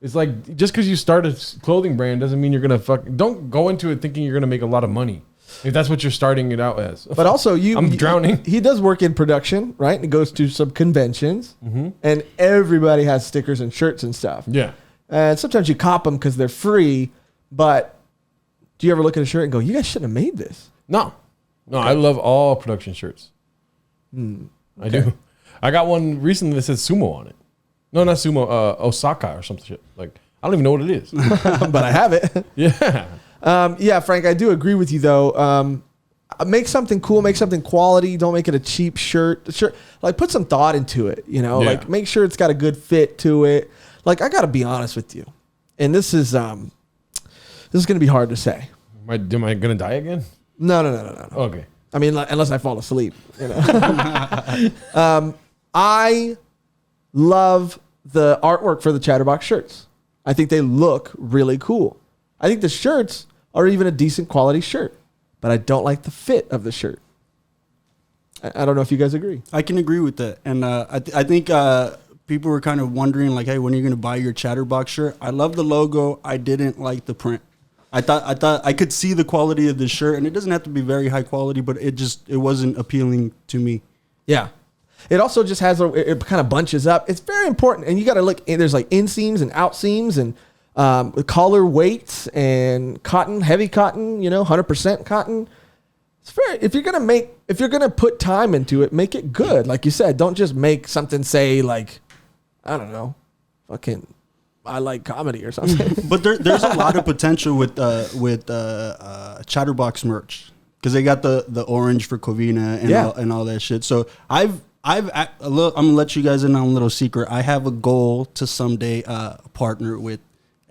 It's like just because you start a clothing brand doesn't mean you're gonna don't go into it thinking you're gonna make a lot of money. If that's what you're starting it out as. But also, I'm drowning. He does work in production, right? And he goes to some conventions, and everybody has stickers and shirts and stuff. Yeah. And sometimes you cop them because they're free. But do you ever look at a shirt and go, "You guys shouldn't have made this"? No, I love all production shirts. I do. I got one recently that says sumo on it. No, not sumo. Osaka or some shit. Like I don't even know what it is. But I have it. Yeah. Yeah, Frank, I do agree with you though. Make something cool, make something quality. Don't make it a cheap shirt. Like put some thought into it. Like make sure it's got a good fit to it. Like I got to be honest with you, and this is going to be hard to say. Am I gonna die again? No. Okay. I mean, unless I fall asleep. I love the artwork for the Chatterbox shirts. I think they look really cool. I think the shirts are even a decent quality shirt, but I don't like the fit of the shirt. I don't know if you guys agree. I can agree with that, and I think people were kind of wondering like, hey, when are you going to buy your Chatterbox shirt? I love the logo. I didn't like the print. I thought I could see the quality of the shirt, and it doesn't have to be very high quality, but it wasn't appealing to me. Yeah. It also just has it kind of bunches up. It's very important, and you got to look. There's like inseams and outseams and collar weights and cotton, heavy cotton. 100% cotton. It's very. If you're gonna put time into it, make it good. Like you said, don't just make something say like, I don't know, fucking, I like comedy or something. But there's a lot of potential with Chatterbox merch because they got the orange for Covina and all that shit. So I'm gonna let you guys in on a little secret. I have a goal to someday partner with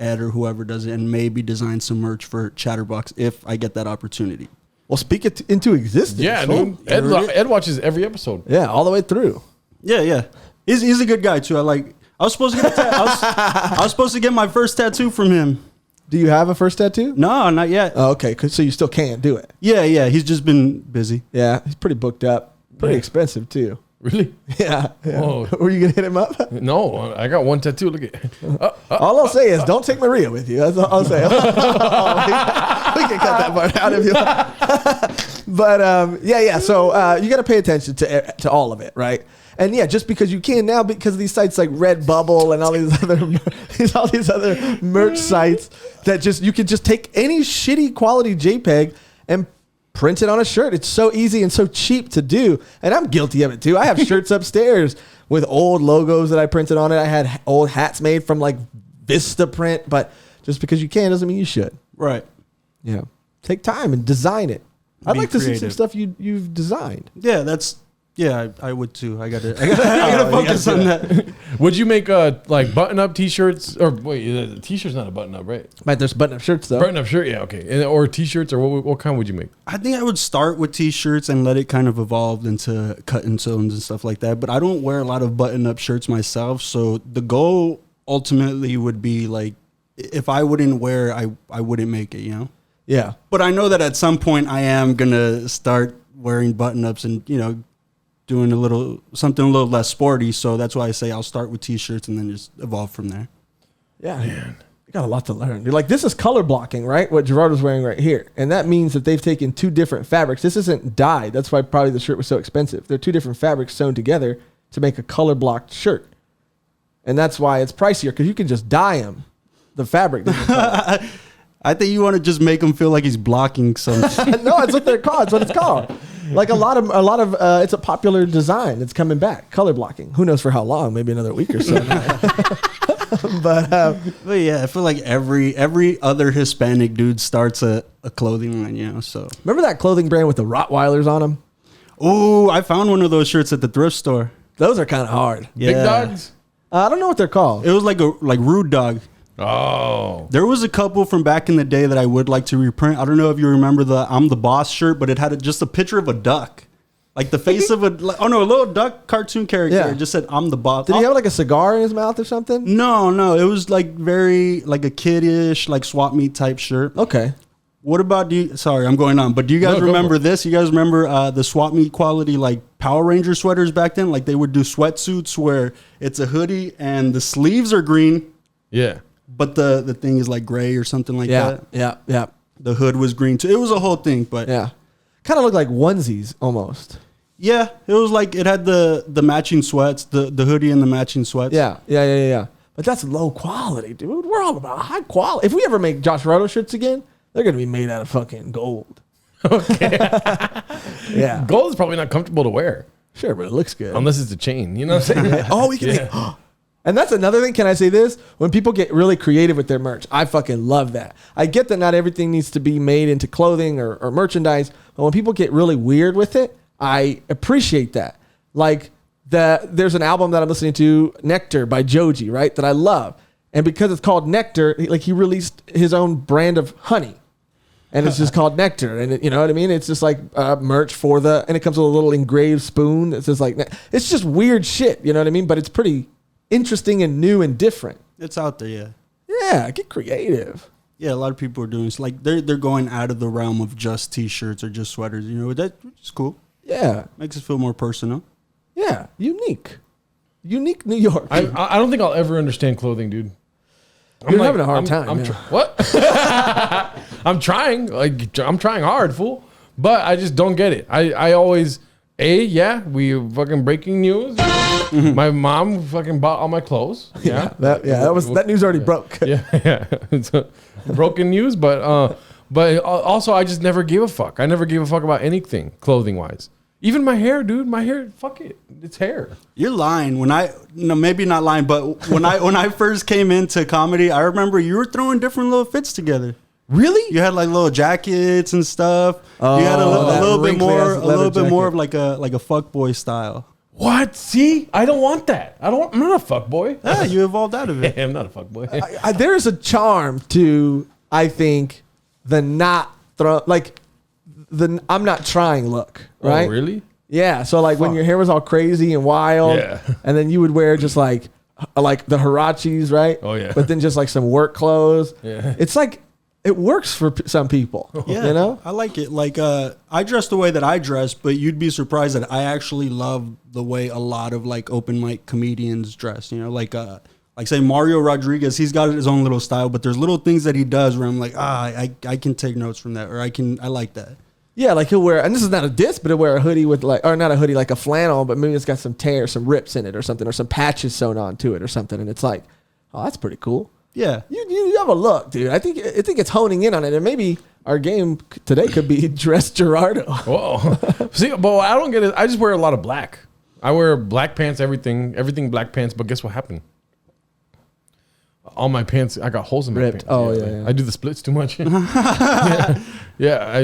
Ed or whoever does it and maybe design some merch for Chatterbox if I get that opportunity. Well, speak it into existence. Yeah, fool. dude. Ed watches every episode. Yeah, all the way through. Yeah. He's a good guy too. I was supposed to get I was supposed to get my first tattoo from him. Do you have a first tattoo? No, not yet. Oh, okay. So you still can't do it. Yeah. He's just been busy. Yeah, he's pretty booked up. Pretty expensive too. Really? Yeah. Whoa. Were you gonna hit him up? No, I got one tattoo. Look at. All I'll say is don't take Maria with you. That's all I'll say. We can cut that part out if you want. But yeah. So you got to pay attention to all of it, right? And yeah, just because you can now, because of these sites like Redbubble and all these other merch sites that you can just take any shitty quality JPEG and print it on a shirt. It's so easy and so cheap to do. And I'm guilty of it too. I have shirts upstairs with old logos that I printed on it. I had old hats made from like Vistaprint, but just because you can doesn't mean you should. Right. Yeah. Take time and design it. I'd Be like to see some creative. stuff you've designed. Yeah, I would too. I gotta focus on that. Would you make like button-up T-shirts? Or wait, T-shirt's not a button-up, right? But there's button-up shirts though. Button-up shirt, yeah, okay. Or T-shirts, or what kind would you make? I think I would start with T-shirts and let it kind of evolve into cut-and sews and stuff like that. But I don't wear a lot of button-up shirts myself, so the goal ultimately would be like, if I wouldn't wear, I wouldn't make it, you know. Yeah. But I know that at some point I am gonna start wearing button-ups and doing something a little less sporty. So that's why I say I'll start with T-shirts and then just evolve from there. Yeah. Man. You got a lot to learn. You're like, this is color blocking, right? What Gerardo's wearing right here. And that means that they've taken two different fabrics. This isn't dyed. That's why probably the shirt was so expensive. They're two different fabrics sewn together to make a color blocked shirt. And that's why it's pricier, because you can just dye them. The fabric. I think you want to just make him feel like he's blocking something. No, it's what they're called. It's what it's called. Like a lot of it's a popular design. It's coming back. Color blocking. Who knows for how long? Maybe another week or so. But yeah, I feel like every other Hispanic dude starts a clothing line, So remember that clothing brand with the Rottweilers on them? Oh, I found one of those shirts at the thrift store. Those are kind of hard. Yeah. Big dogs? I don't know what they're called. It was like Rude Dog. Oh. There was a couple from back in the day that I would like to reprint. I don't know if you remember the I'm the Boss shirt, but it had just a picture of a duck. Like the face of a little duck cartoon character. Yeah. It just said I'm the boss. Did he have like a cigar in his mouth or something? No. It was like very like a kiddish, like swap meet type shirt. Okay. What about sorry, I'm going on, but do you guys remember this? You guys remember the swap meet quality like Power Ranger sweaters back then? Like they would do sweatsuits where it's a hoodie and the sleeves are green. Yeah. But the thing is like gray or something like that. Yeah. The hood was green too. It was a whole thing, but Yeah. Kind of looked like onesies almost. yeah, it was like it had the matching sweats, the hoodie and the matching sweats. Yeah. But that's low quality, dude. We're all about high quality. If we ever make Joshrardo shirts again, they're going to be made out of fucking gold. Okay. Yeah. Gold is probably not comfortable to wear. Sure, but it looks good. Unless it's a chain. You know what I'm saying? Oh, we can make... And that's another thing. Can I say this? When people get really creative with their merch, I fucking love that. I get that not everything needs to be made into clothing or merchandise, but when people get really weird with it, I appreciate that. Like there's an album that I'm listening to, Nectar by Joji, right? That I love. And because it's called Nectar, like he released his own brand of honey. And it's just called Nectar. And you know what I mean? It's just like merch for and it comes with a little engraved spoon. It's just like, it's just weird shit. You know what I mean? But it's pretty interesting and new and different. It's out there, yeah. Yeah, get creative. Yeah, a lot of people are doing it. Like they're going out of the realm of just t-shirts or just sweaters, which is cool. Yeah. Makes it feel more personal. Yeah, unique New York. I don't think I'll ever understand clothing, dude. You're having a hard time. What? I'm trying. Like I'm trying hard, fool. But I just don't get it. I always we fucking breaking news. Mm-hmm. My mom fucking bought all my clothes. Yeah. That news already broke. Yeah. It's broken news, but also I just never gave a fuck. I never gave a fuck about anything clothing wise. Even my hair, dude. My hair, fuck it. It's hair. You're lying. Maybe not lying, but when I first came into comedy, I remember you were throwing different little fits together. Really? You had like little jackets and stuff. You had a little bit more of like a fuckboy style. What? See, I don't want that. I'm not a fuckboy. Yeah, you evolved out of it. I'm not a fuckboy. There's a charm to, I think, the not throw, like the I'm not trying look, right? Oh, really? Yeah. So like when your hair was all crazy and wild, Yeah. and then you would wear just like the Hirachis, right? Oh, yeah. But then just like some work clothes. Yeah. It's like it works for some people. Yeah, You know? I like it. Like, I dress the way that I dress, but you'd be surprised that I actually love the way a lot of like open mic comedians dress. You know, like say Mario Rodriguez, he's got his own little style, but there's little things that he does where I'm like, I can take notes from that, or I like that. Yeah, like he'll wear, and this is not a diss, but he'll wear a hoodie with like, or not a hoodie, like a flannel, but maybe it's got some tears, some rips in it or something, or some patches sewn onto it or something, and it's like, oh, that's pretty cool. Yeah. You have a look, dude. I think it's honing in on it, and maybe our game today could be dress Gerardo. Whoa. See, but I don't get it. I just wear a lot of black. I wear black pants, everything black pants. But guess what happened? All my pants, I got holes in my Ripped. pants. Oh, yeah. I do the splits too much. yeah,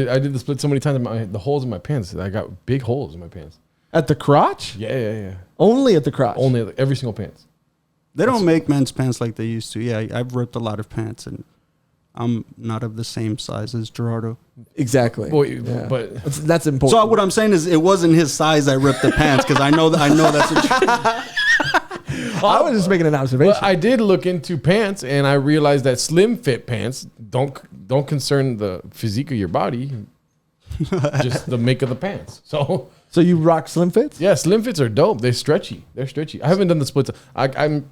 I did the split so many times. The holes in my pants. I got big holes in my pants. At the crotch? Yeah. Only at the crotch. Only every single pants. They don't make men's pants like they used to. Yeah, I've ripped a lot of pants, and I'm not of the same size as Gerardo. Exactly. Boy, Yeah. but That's important. So what I'm saying is, it wasn't his size that ripped the pants, because I know that's I was just making an observation. But I did look into pants, and I realized that slim fit pants don't concern the physique of your body, just the make of the pants. So you rock slim fits? yeah, slim fits are dope. They're stretchy. I haven't done the splits. I'm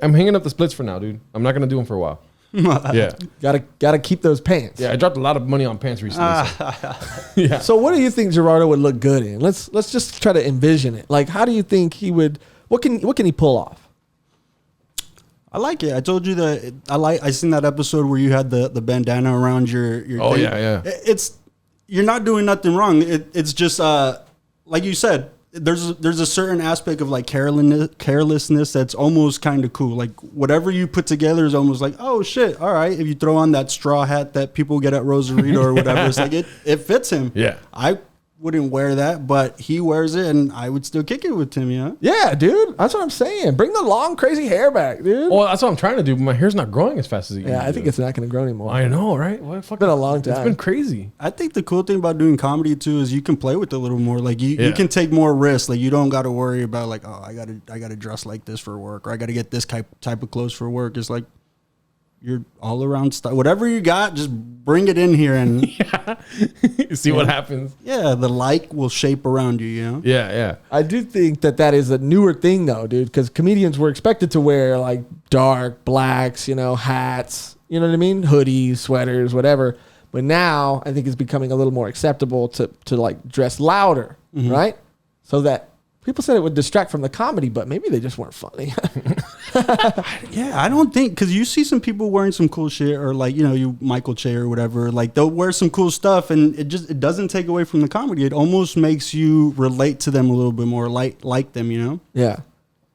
hanging up the splits for now, dude. I'm not gonna do them for a while. Yeah, Gotta keep those pants. yeah. I dropped a lot of money on pants recently. So. Yeah. So what do you think Gerardo would look good in? Let's just try to envision it. Like, how do you think he would? What can he pull off? I like it. I told you that I seen that episode where you had the bandana around your Oh, thing. yeah. It's you're not doing nothing wrong. It's just like you said, there's a certain aspect of like carelessness that's almost kind of cool. Like whatever you put together is almost like, oh shit, all right. If you throw on that straw hat that people get at Rosarito or whatever, it's like it fits him. Yeah. I wouldn't wear that, but he wears it, and I would still kick it with him. Yeah. Yeah, dude. That's what I'm saying. Bring the long, crazy hair back, dude. Well, that's what I'm trying to do, but my hair's not growing as fast as it used Yeah, to I think do. it's not going to grow anymore. I know, right? What It's been a long It's time. been crazy. I think the cool thing about doing comedy too is you can play with it a little more. Like you Yeah. can take more risks. Like you don't got to worry about like, oh, I gotta dress like this for work, or I gotta get this type of clothes for work. It's like you're all around stuff. Whatever you got, just bring it in here, and See what happens. yeah, the like will shape around you. You know. Yeah. I do think that is a newer thing, though, dude, because comedians were expected to wear like dark blacks, hats, you know what I mean? Hoodies, sweaters, whatever. But now I think it's becoming a little more acceptable to like dress louder, right? So that people said it would distract from the comedy, but maybe they just weren't funny. Yeah, I don't think, because you see some people wearing some cool shit, or like you Michael Che or whatever. Like they'll wear some cool stuff, and it doesn't take away from the comedy. It almost makes you relate to them a little bit more, like them. You know.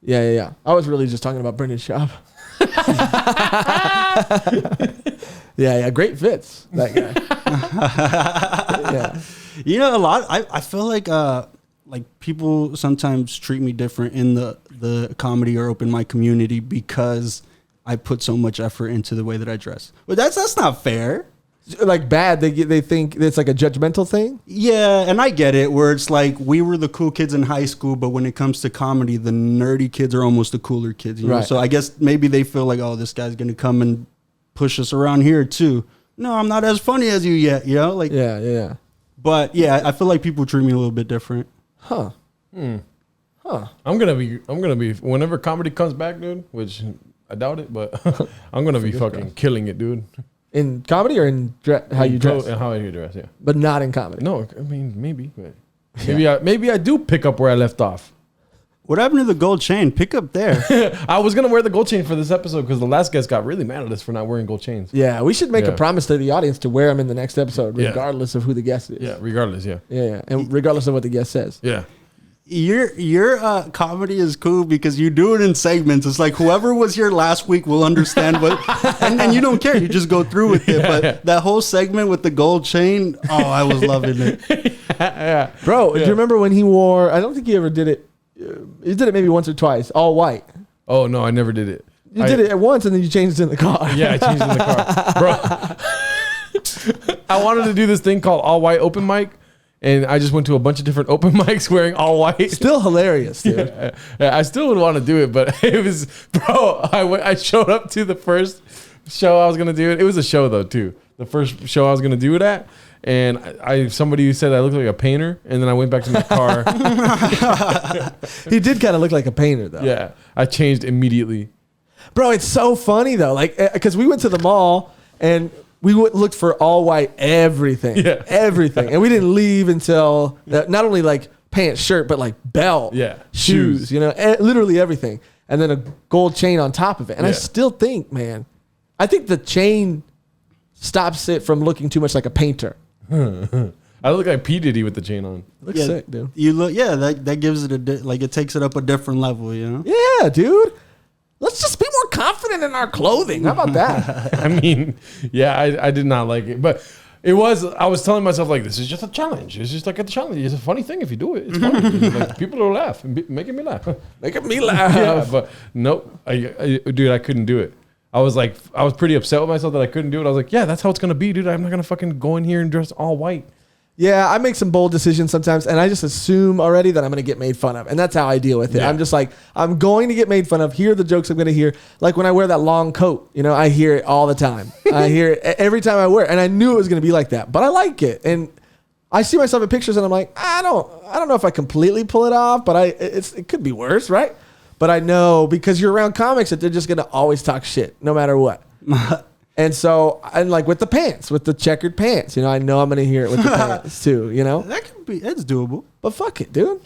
Yeah. I was really just talking about Brendan Schaub. Yeah, great fits, that guy. Yeah. A lot. I feel like people sometimes treat me different in the comedy or open mic community because I put so much effort into the way that I dress. But that's not fair. Like bad, they think it's like a judgmental thing. Yeah, and I get it, where it's like we were the cool kids in high school, but when it comes to comedy, the nerdy kids are almost the cooler kids. You know? Right. So I guess maybe they feel like, oh, this guy's gonna come and push us around here too. No, I'm not as funny as you yet. Like Yeah. But yeah, I feel like people treat me a little bit different. Huh. I'm gonna be whenever comedy comes back, dude. Which I doubt it, but I'm gonna be fucking killing it, dude. In comedy or in how you dress? And how you dress, yeah. But not in comedy. No, I mean maybe, but maybe I do pick up where I left off. What happened to the gold chain? Pick up there. I was gonna wear the gold chain for this episode because the last guest got really mad at us for not wearing gold chains. Yeah, we should make a Yeah. promise to the audience to wear them in the next episode, Yeah. regardless of who the guest is. Yeah, regardless, yeah. Yeah, and regardless of what the guest says. Yeah. Your comedy is cool because you do it in segments. It's like whoever was here last week will understand what, and you don't care. You just go through with it. But that whole segment with the gold chain, oh, I was loving it. Bro, do you remember when he wore? I don't think he ever did it. You did it maybe once or twice, all white. Oh no, I never did it. You did it at once and then you changed it in the car. Yeah, I changed it in the car, bro. I wanted to do this thing called all white open mic, and I just went to a bunch of different open mics wearing all white. Still hilarious, dude. Yeah, I still would want to do it, but it was, bro. I showed up to the first show I was gonna do it. It was a show though too. The first show I was gonna do it at. And somebody said I looked like a painter, and then I went back to my car. He did kind of look like a painter, though. Yeah, I changed immediately. Bro, it's so funny though, like because we went to the mall and we looked for all white everything, everything, and we didn't leave until not only like pants, shirt, but like belt, shoes, you know, literally everything, and then a gold chain on top of it. And I still think, man, I think the chain stops it from looking too much like a painter. I look like P. Diddy with the chain on. Looks sick, dude. You look, that gives it it takes it up a different level, you know? Yeah, dude. Let's just be more confident in our clothing. How about that? I mean, yeah, I did not like it, but I was telling myself like, this is just a challenge. It's just like a challenge. It's a funny thing if you do it. It's funny. Like, people will laugh, making me laugh. Making me laugh. Yeah, but nope, dude, I couldn't do it. I was pretty upset with myself that I couldn't do it. I was like, yeah, that's how it's going to be, dude. I'm not going to fucking go in here and dress all white. Yeah, I make some bold decisions sometimes, and I just assume already that I'm going to get made fun of. And that's how I deal with it. Yeah. I'm just like, I'm going to get made fun of. Here are the jokes I'm going to hear. Like when I wear that long coat, you know, I hear it all the time. I hear it every time I wear it. And I knew it was going to be like that, but I like it. And I see myself in pictures and I'm like, I don't know if I completely pull it off, but it could be worse, right? But I know because you're around comics that they're just going to always talk shit no matter what. And so, and like with the pants, with the checkered pants, you know, I know I'm going to hear it with the pants too, you know? It's doable. But fuck it, dude.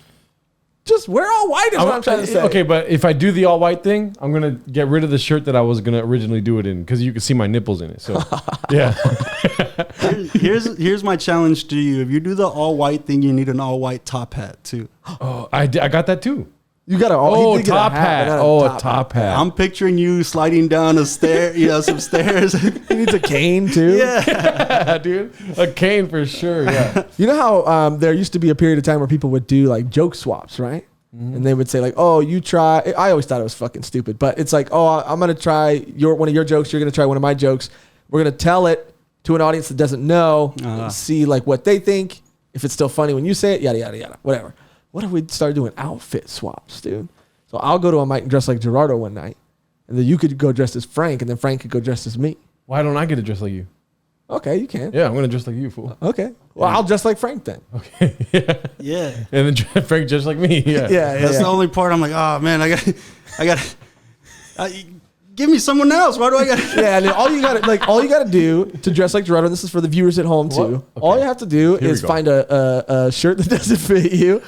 Just wear all white is what I'm trying to say. Okay, but if I do the all white thing, I'm going to get rid of the shirt that I was going to originally do it in because you can see my nipples in it. So, yeah. Here's my challenge to you. If you do the all white thing, you need an all white top hat too. Oh, I got that too. You got a top hat. A top hat. I'm picturing you sliding down a stair, some stairs. He needs a cane too. Yeah, dude, a cane for sure. Yeah. You know how there used to be a period of time where people would do like joke swaps, right? Mm-hmm. And they would say like, "Oh, you try." I always thought it was fucking stupid, but it's like, "Oh, I'm gonna try one of your jokes. You're gonna try one of my jokes. We're gonna tell it to an audience that doesn't know, see like what they think. If it's still funny when you say it, yada yada yada, whatever." What if we start doing outfit swaps, dude? So I'll go to a mic and dress like Joshrardo one night, and then you could go dressed as Frank, and then Frank could go dressed as me. Why don't I get to dress like you? Okay, you can. Yeah, I'm gonna dress like you, fool. Okay. Well, I'll dress like Frank then. Okay. Yeah. And then Frank dressed like me. Yeah. That's the only part I'm like, oh man, I got. Give me someone else. Why do I got? Yeah, and then all you got to do to dress like Joshrardo. And this is for the viewers at home too. Okay. All you have to do is find a shirt that doesn't fit you.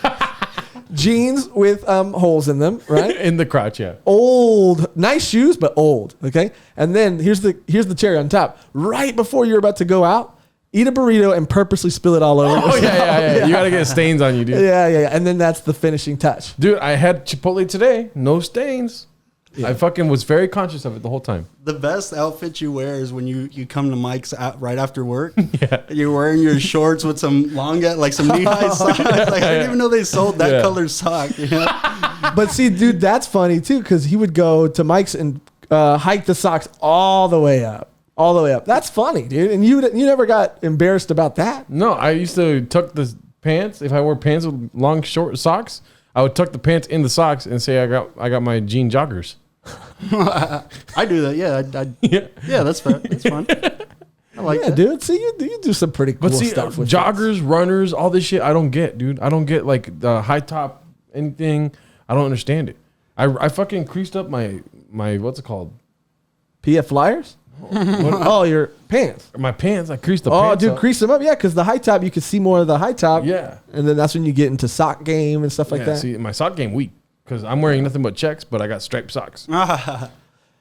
Jeans with holes in them, right? In the crotch, yeah. Old, nice shoes, but old. Okay, and then here's the cherry on top. Right before you're about to go out, eat a burrito and purposely spill it all over. Oh yeah. You gotta get stains on you, dude. Yeah. And then that's the finishing touch. Dude, I had Chipotle today, no stains. Yeah. I fucking was very conscious of it the whole time. The best outfit you wear is when you come to Mike's right after work. Yeah. You're wearing your shorts with some some knee-high socks. Like, I didn't even know they sold that color sock. You know? But see, dude, that's funny too, because he would go to Mike's and hike the socks all the way up. All the way up. That's funny, dude. And you never got embarrassed about that? No, I used to tuck the pants. If I wore pants with long, short socks, I would tuck the pants in the socks and say I got my jean joggers. I do that, yeah. That's fair. That's fun. I like that, dude. See, you do some pretty cool stuff with joggers, runners, all this shit. I don't get, dude. I don't get like the high top anything. I don't understand it. I fucking creased up my what's it called? PF Flyers. Oh, your pants. My pants. I creased the pants. Oh, dude, crease them up. Yeah, because the high top, you can see more of the high top. Yeah, and then that's when you get into sock game and stuff like that. See, my sock game weak. Because I'm wearing nothing but checks, but I got striped socks. Do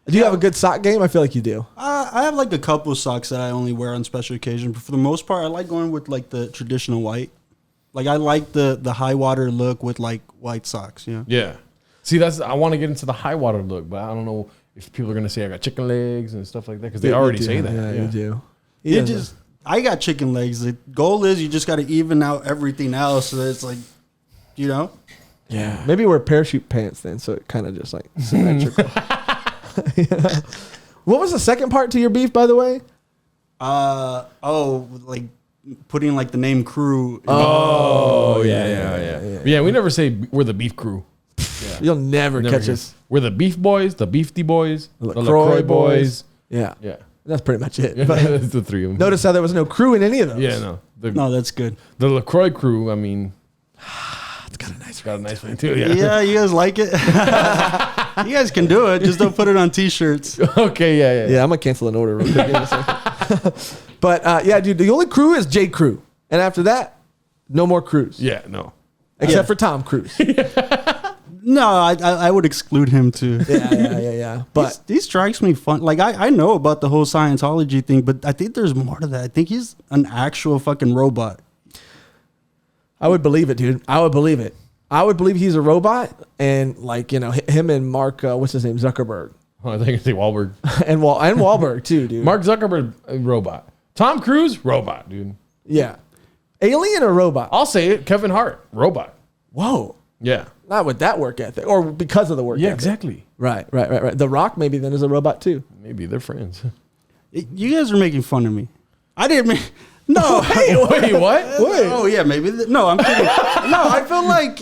you have a good sock game? I feel like you do. I have like a couple of socks that I only wear on special occasions. But for the most part, I like going with like the traditional white. Like I like the high water look with like white socks. Yeah. Yeah. See, I want to get into the high water look, but I don't know if people are gonna say I got chicken legs and stuff like that because they already say that. Yeah, you do. I got chicken legs. The goal is you just got to even out everything else, so that it's like, you know. Yeah. Maybe wear parachute pants then, so it kind of just like symmetrical. You know? What was the second part to your beef, by the way? Like putting like the name crew. Yeah, we never say we're the beef crew. Yeah. You'll never catch us. We're the beef boys, the beefy boys, The the LaCroix LaCroix boys. boys. Yeah. Yeah. That's pretty much it. Yeah, But that's the three of them. notice how there was no crew in any of those. Yeah, no. No, that's good. The LaCroix crew, I mean, It's got a nice got a nice ring too. Yeah. Yeah, you guys like it? You guys can do it. Just don't put it on T-shirts. Okay, yeah. Yeah, I'm going to cancel an order real quick in a second. But yeah, dude, the only crew is J. Crew. And after that, no more crews. Yeah, no. Except for Tom Cruise. No, I would exclude him too. Yeah. But he strikes me fun. Like I know about the whole Scientology thing, but I think there's more to that. I think he's an actual fucking robot. I would believe it, dude. I would believe it. I would believe he's a robot, and like, you know, him and Mark, what's his name, Zuckerberg, Oh, I think it's Wahlberg. and Wahlberg too, dude. Mark Zuckerberg, robot. Tom Cruise, robot, dude. Yeah, alien or robot? I'll say it. Kevin Hart, robot. Whoa, Yeah. not with that work ethic, or because of the work Yeah, ethic. exactly. Right. The Rock maybe then is a robot too. Maybe they're friends. You guys are making fun of me. I didn't mean. No, Wait, what? Oh yeah, maybe. No, I'm kidding. No, I feel like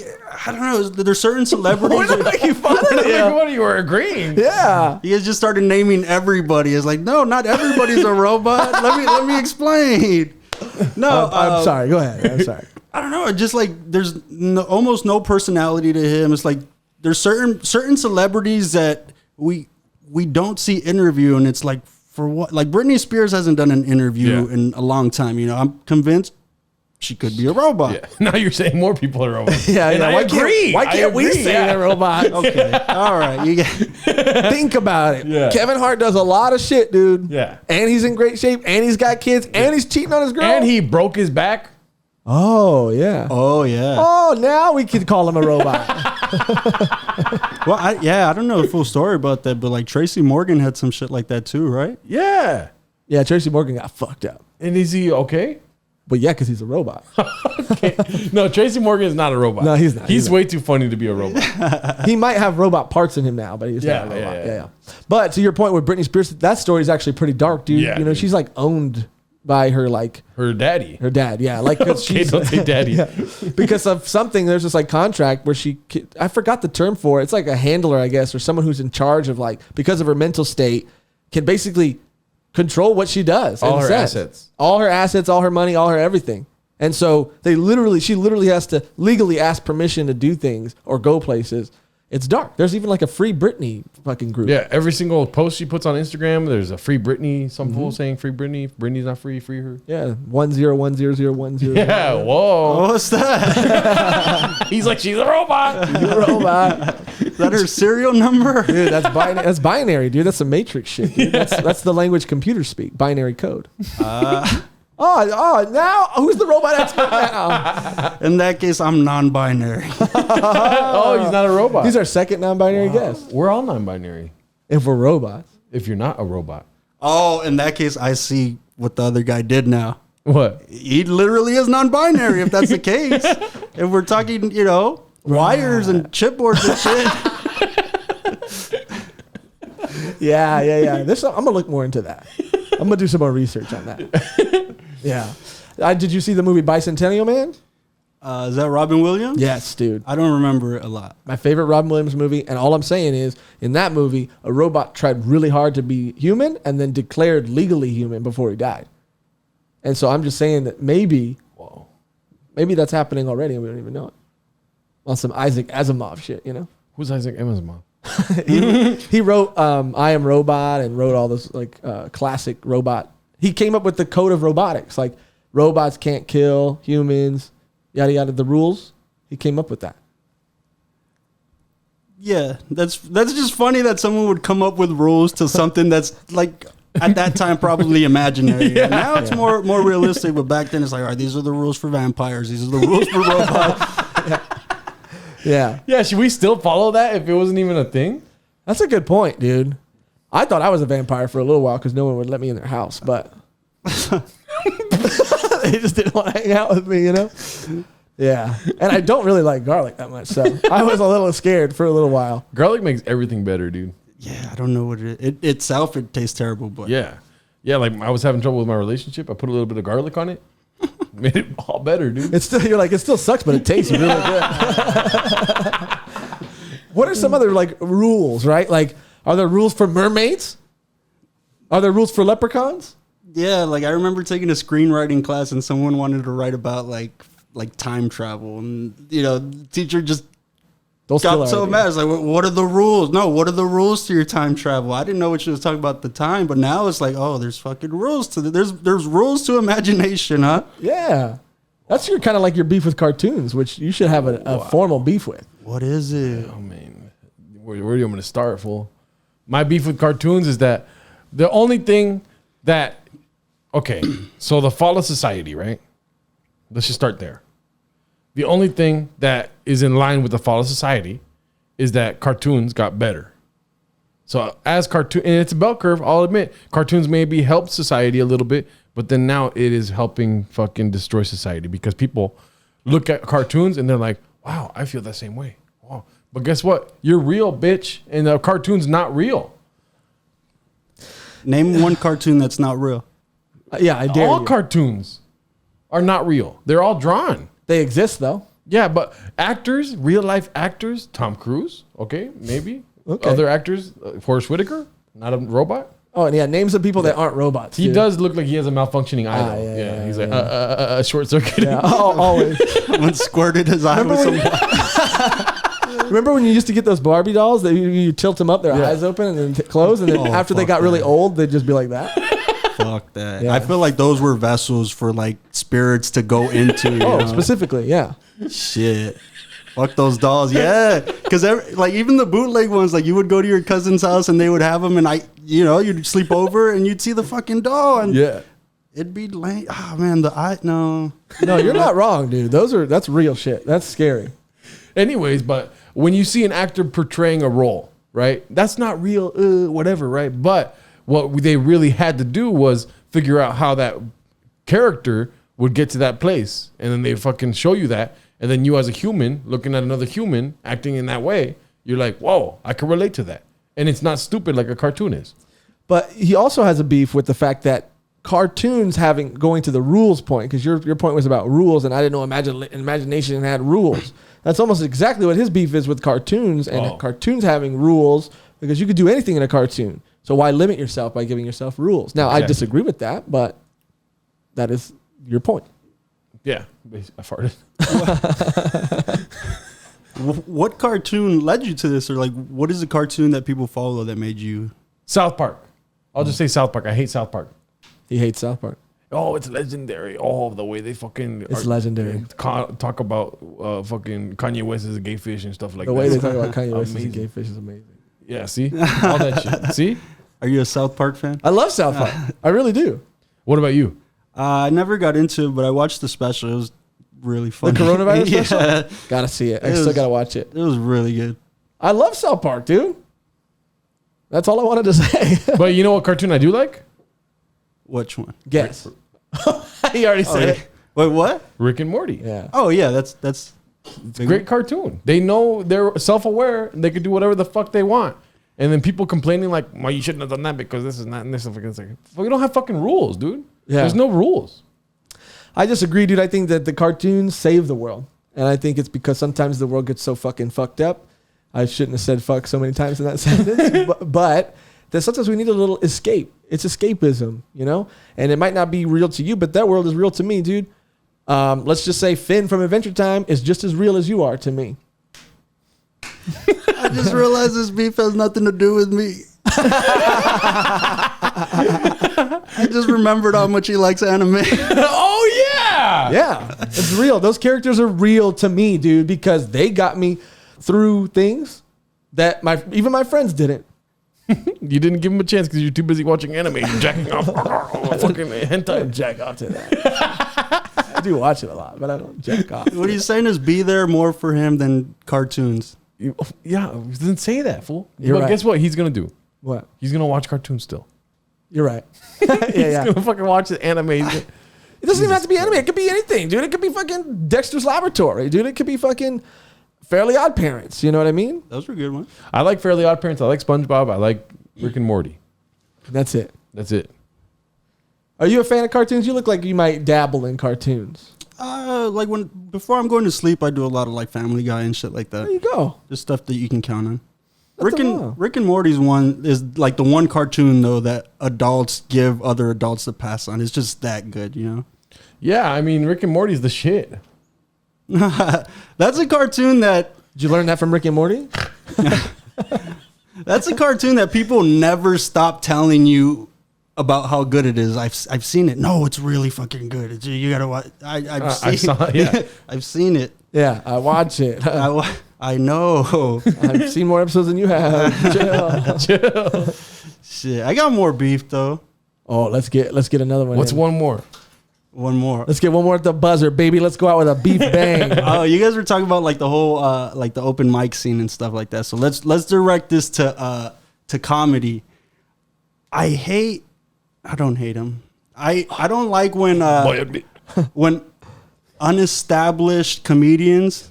I don't know. There's certain celebrities. We're not making fun of Like, you. what, you were agreeing? Yeah. You guys just started naming everybody. It's like, no, not everybody's a robot. Let me explain. No, I'm sorry. Go ahead. I'm sorry. I don't know. It's just like there's almost no personality to him. It's like there's certain celebrities that we don't see interview, and it's like, for what? Like Britney Spears hasn't done an interview in a long time. You know, I'm convinced she could be a robot. Yeah. Now you're saying more people are robots. Yeah. And I agree. Why can't we agree, say yeah. a robot? Okay. All right. You get. Think about it. Yeah. Kevin Hart does a lot of shit, dude. Yeah. And he's in great shape, and he's got kids, and he's cheating on his girl. And he broke his back. Oh, yeah. Oh yeah. Oh, now we can call him a robot. Well, I don't know the full story about that, but like Tracy Morgan had some shit like that too, right? Yeah. Yeah, Tracy Morgan got fucked up. And is he okay? But yeah, because he's a robot. No, Tracy Morgan is not a robot. No, he's not. He's way too funny to be a robot. He might have robot parts in him now, but he's not a robot. Yeah. But to your point with Britney Spears, that story is actually pretty dark, dude. Yeah, you know, dude. she's like owned by her Her daddy. dad. Yeah, like 'cause Okay, don't say daddy. Yeah. Because of something. There's this like contract where I forgot the term for it. It's like a handler, I guess, or someone who's in charge of like, because of her mental state, can basically control what she does. All in a her sense. assets. All her assets, all her money, all her everything. And so she literally has to legally ask permission to do things or go places. It's dark. There's even like a Free Britney fucking group. Yeah, every single post she puts on Instagram, there's a free Britney. Some fool saying free Britney. Britney's not free. Free her. Yeah, 10100100. Yeah. Whoa. What's that? He's like, she's a robot. Robot. Is that her serial number? Dude, that's binary, dude. That's some Matrix shit, dude. That's the language computers speak. Binary code. Now who's the robot expert now? In that case, I'm non-binary. Oh, he's not a robot. He's our second non-binary guest. We're all non-binary. If we're robots. If you're not a robot. Oh, in that case, I see what the other guy did now. What? He literally is non-binary if that's the case. If we're talking, you know, wires and chipboards and shit. Yeah. I'm gonna look more into that. I'm gonna do some more research on that. Yeah. Did you see the movie Bicentennial Man? Is that Robin Williams? Yes, dude. I don't remember it a lot. My favorite Robin Williams movie, and all I'm saying is, in that movie, a robot tried really hard to be human and then declared legally human before he died. And so I'm just saying that maybe that's happening already and we don't even know it. On some Isaac Asimov shit, you know? Who's Isaac Emma's mom? He wrote I Am Robot and wrote all this like classic robot. He came up with the code of robotics, like robots can't kill humans, yada yada, the rules. He came up with that. Yeah, that's just funny that someone would come up with rules to something that's like at that time probably imaginary. Yeah. Now it's more realistic, but back then it's like, all right, these are the rules for vampires. These are the rules for robots. Yeah. Yeah, should we still follow that if it wasn't even a thing? That's a good point, dude. I thought I was a vampire for a little while because no one would let me in their house, but they just didn't want to hang out with me, you know? Yeah. And I don't really like garlic that much. So I was a little scared for a little while. Garlic makes everything better, dude. Yeah, I don't know what it itself. It tastes terrible, but Yeah. Yeah, like I was having trouble with my relationship. I put a little bit of garlic on it. Made it all better, dude. It's still, you're like, it still sucks, but it tastes really good. What are some other like rules, right? Like, are there rules for mermaids? Are there rules for leprechauns? yeah. Like I remember taking a screenwriting class, and someone wanted to write about like time travel, and the teacher just Those still got are so ideas. mad. It's like, what are the rules? No, what are the rules to your time travel? I didn't know what she was talking about at the time, but now it's like, oh, there's fucking rules to there's rules to imagination, huh? Yeah. That's your kind of like your beef with cartoons, which you should have a formal beef with. What is it? Oh, man. Where do you want me to start, fool? My beef with cartoons is that the only thing that... Okay, so the fall of society, right? Let's just start there. The only thing that is in line with the fall of society is that cartoons got better. So as cartoon, and it's a bell curve, I'll admit, cartoons maybe helped society a little bit, but then now it is helping fucking destroy society because people look at cartoons and they're like, wow, I feel the same way. Wow. But guess what? You're real, bitch, and the cartoon's not real. Name one cartoon that's not real. Yeah, I dare All you. cartoons are not real. They're all drawn. They exist, though. Yeah, but actors, real life actors, Tom Cruise, okay, maybe. Okay. Other actors, Forrest Whitaker, not a robot. Oh, and yeah, names of people that aren't robots. He dude. does look like he has a malfunctioning eye. Though. yeah, He's yeah, like short circuit. Yeah, always. Someone squirted his eye with some. Remember when you used to get those Barbie dolls that you tilt them up, their eyes open and then close, and then Oh, after they fuck got really that. old, they'd just be like that? Fuck that. Yeah. I feel like those were vessels for like spirits to go into. You Oh, know? specifically, yeah. Shit. Fuck those dolls, yeah. Because like even the bootleg ones, like you would go to your cousin's house and they would have them, and you'd sleep over and you'd see the fucking doll, and it'd be lame. Oh man, the eye, no. No, you're not wrong, dude. That's real shit. That's scary. Anyways, but when you see an actor portraying a role, right? That's not real, whatever, right? But what they really had to do was figure out how that character would get to that place, and then they fucking show you that. And then you as a human looking at another human acting in that way, you're like, whoa, I can relate to that. And it's not stupid like a cartoon is. But he also has a beef with the fact that cartoons going to the rules point, because your point was about rules, and I didn't know imagination had rules. That's almost exactly what his beef is with cartoons, and cartoons having rules, because you could do anything in a cartoon. So why limit yourself by giving yourself rules? Now, I disagree with that, but that is your point. Yeah, I farted. What cartoon led you to this, or like what is a cartoon that people follow that made you? South Park. I'll just say South Park. I hate South Park. He hates South Park. Oh, it's legendary. Oh, the way they fucking It's legendary. talk about fucking Kanye West as a gay fish and stuff like The that. way they talk about Kanye West as a Amazing. gay fish is amazing. Yeah, see? All that shit. See? Are you a South Park fan? I love South Park. I really do. What about you? I never got into it, but I watched the special. It was really funny. The coronavirus Yeah. special? Gotta see it. I still gotta watch it. It was really good. I love South Park, dude. That's all I wanted to say. But you know what cartoon I do like? Which one? Guess. He already said it. Wait, what? Rick and Morty. Yeah. Oh yeah, that's It's a great cartoon. They know they're self-aware and they can do whatever the fuck they want. And then people complaining like, well, you shouldn't have done that because this is not and this is like, well, we don't have fucking rules, dude. Yeah. There's no rules. I disagree, dude. I think that the cartoons save the world. And I think it's because sometimes the world gets so fucking fucked up. I shouldn't have said fuck so many times in that sentence. but that sometimes we need a little escape. It's escapism, you know? And it might not be real to you, but that world is real to me, dude. Let's just say Finn from Adventure Time is just as real as you are to me. I just realized this beef has nothing to do with me. I just remembered how much he likes anime. Oh yeah. Yeah, it's real. Those characters are real to me, dude, because they got me through things that even my friends didn't. You didn't give him a chance because you're too busy watching anime and jacking off fucking I hentai. jack off to that. I do watch it a lot, but I don't jack off. What he's saying is be there more for him than cartoons. Yeah, didn't say that, fool. You're but right. guess what? He's gonna do. What? He's gonna watch cartoons still. You're right. He's gonna fucking watch the anime. It doesn't even have to be anime. It could be anything, dude. It could be fucking Dexter's Laboratory, dude. It could be fucking Fairly Odd Parents. You know what I mean? Those were good ones. I like Fairly Odd Parents. I like SpongeBob. I like Rick and Morty. That's it. That's it. Are you a fan of cartoons? You look like you might dabble in cartoons. Like before I'm going to sleep, I do a lot of like Family Guy and shit like that. There you go. Just stuff that you can count on. Nothing wrong. Rick and Morty's one is like the one cartoon though that adults give other adults to pass on. It's just that good, you know. Yeah, I mean Rick and Morty's the shit. That's a cartoon that. Did you learn that from Rick and Morty? That's a cartoon that people never stop telling you about how good it is. I've seen it. No, it's really fucking good. You gotta watch. I've seen it. Yeah, I watch it. I know. I've seen more episodes than you have. Chill. Shit, I got more beef though. Oh, let's get another one. What's in. one more? One more. Let's get one more at the buzzer, baby. Let's go out with a beef bang. Oh, you guys were talking about like the whole like the open mic scene and stuff like that. So let's direct this to comedy. I don't hate him. I don't like when unestablished comedians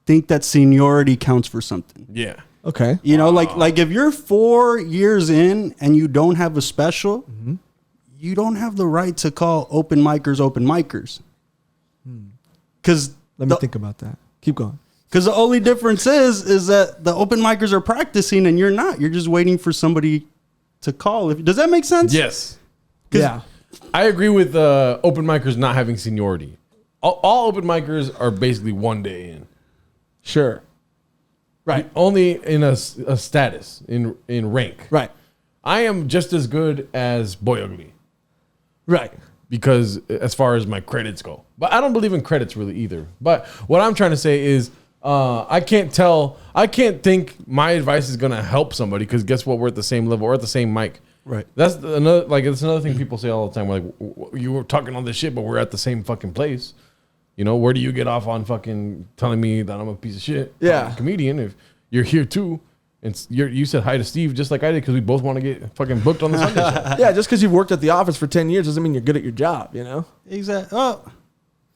think that seniority counts for something. Yeah. Okay. You know, like if you're 4 years in and you don't have a special, you don't have the right to call open micers. Because Let me think about that. Keep going. Because the only difference is that the open micers are practicing and you're not. You're just waiting for somebody to call. Does that make sense? Yes. Yeah. I agree with open micers not having seniority. All open micers are basically one day in. Sure. Right. Only in a status, in rank. Right. I am just as good as Boy Ugly. Right. Because as far as my credits go. But I don't believe in credits really either. But what I'm trying to say is I can't think my advice is going to help somebody because guess what? We're at the same level. We're at the same mic. Right. That's another thing people say all the time. We're like, you were talking all this shit, but we're at the same fucking place. You know, where do you get off on fucking telling me that I'm a piece of shit? Yeah. I'm a comedian. If you're here too, and you said hi to Steve just like I did because we both want to get fucking booked on the Sunday show. Yeah, just because you've worked at the office for 10 years doesn't mean you're good at your job, you know? Exactly. Oh,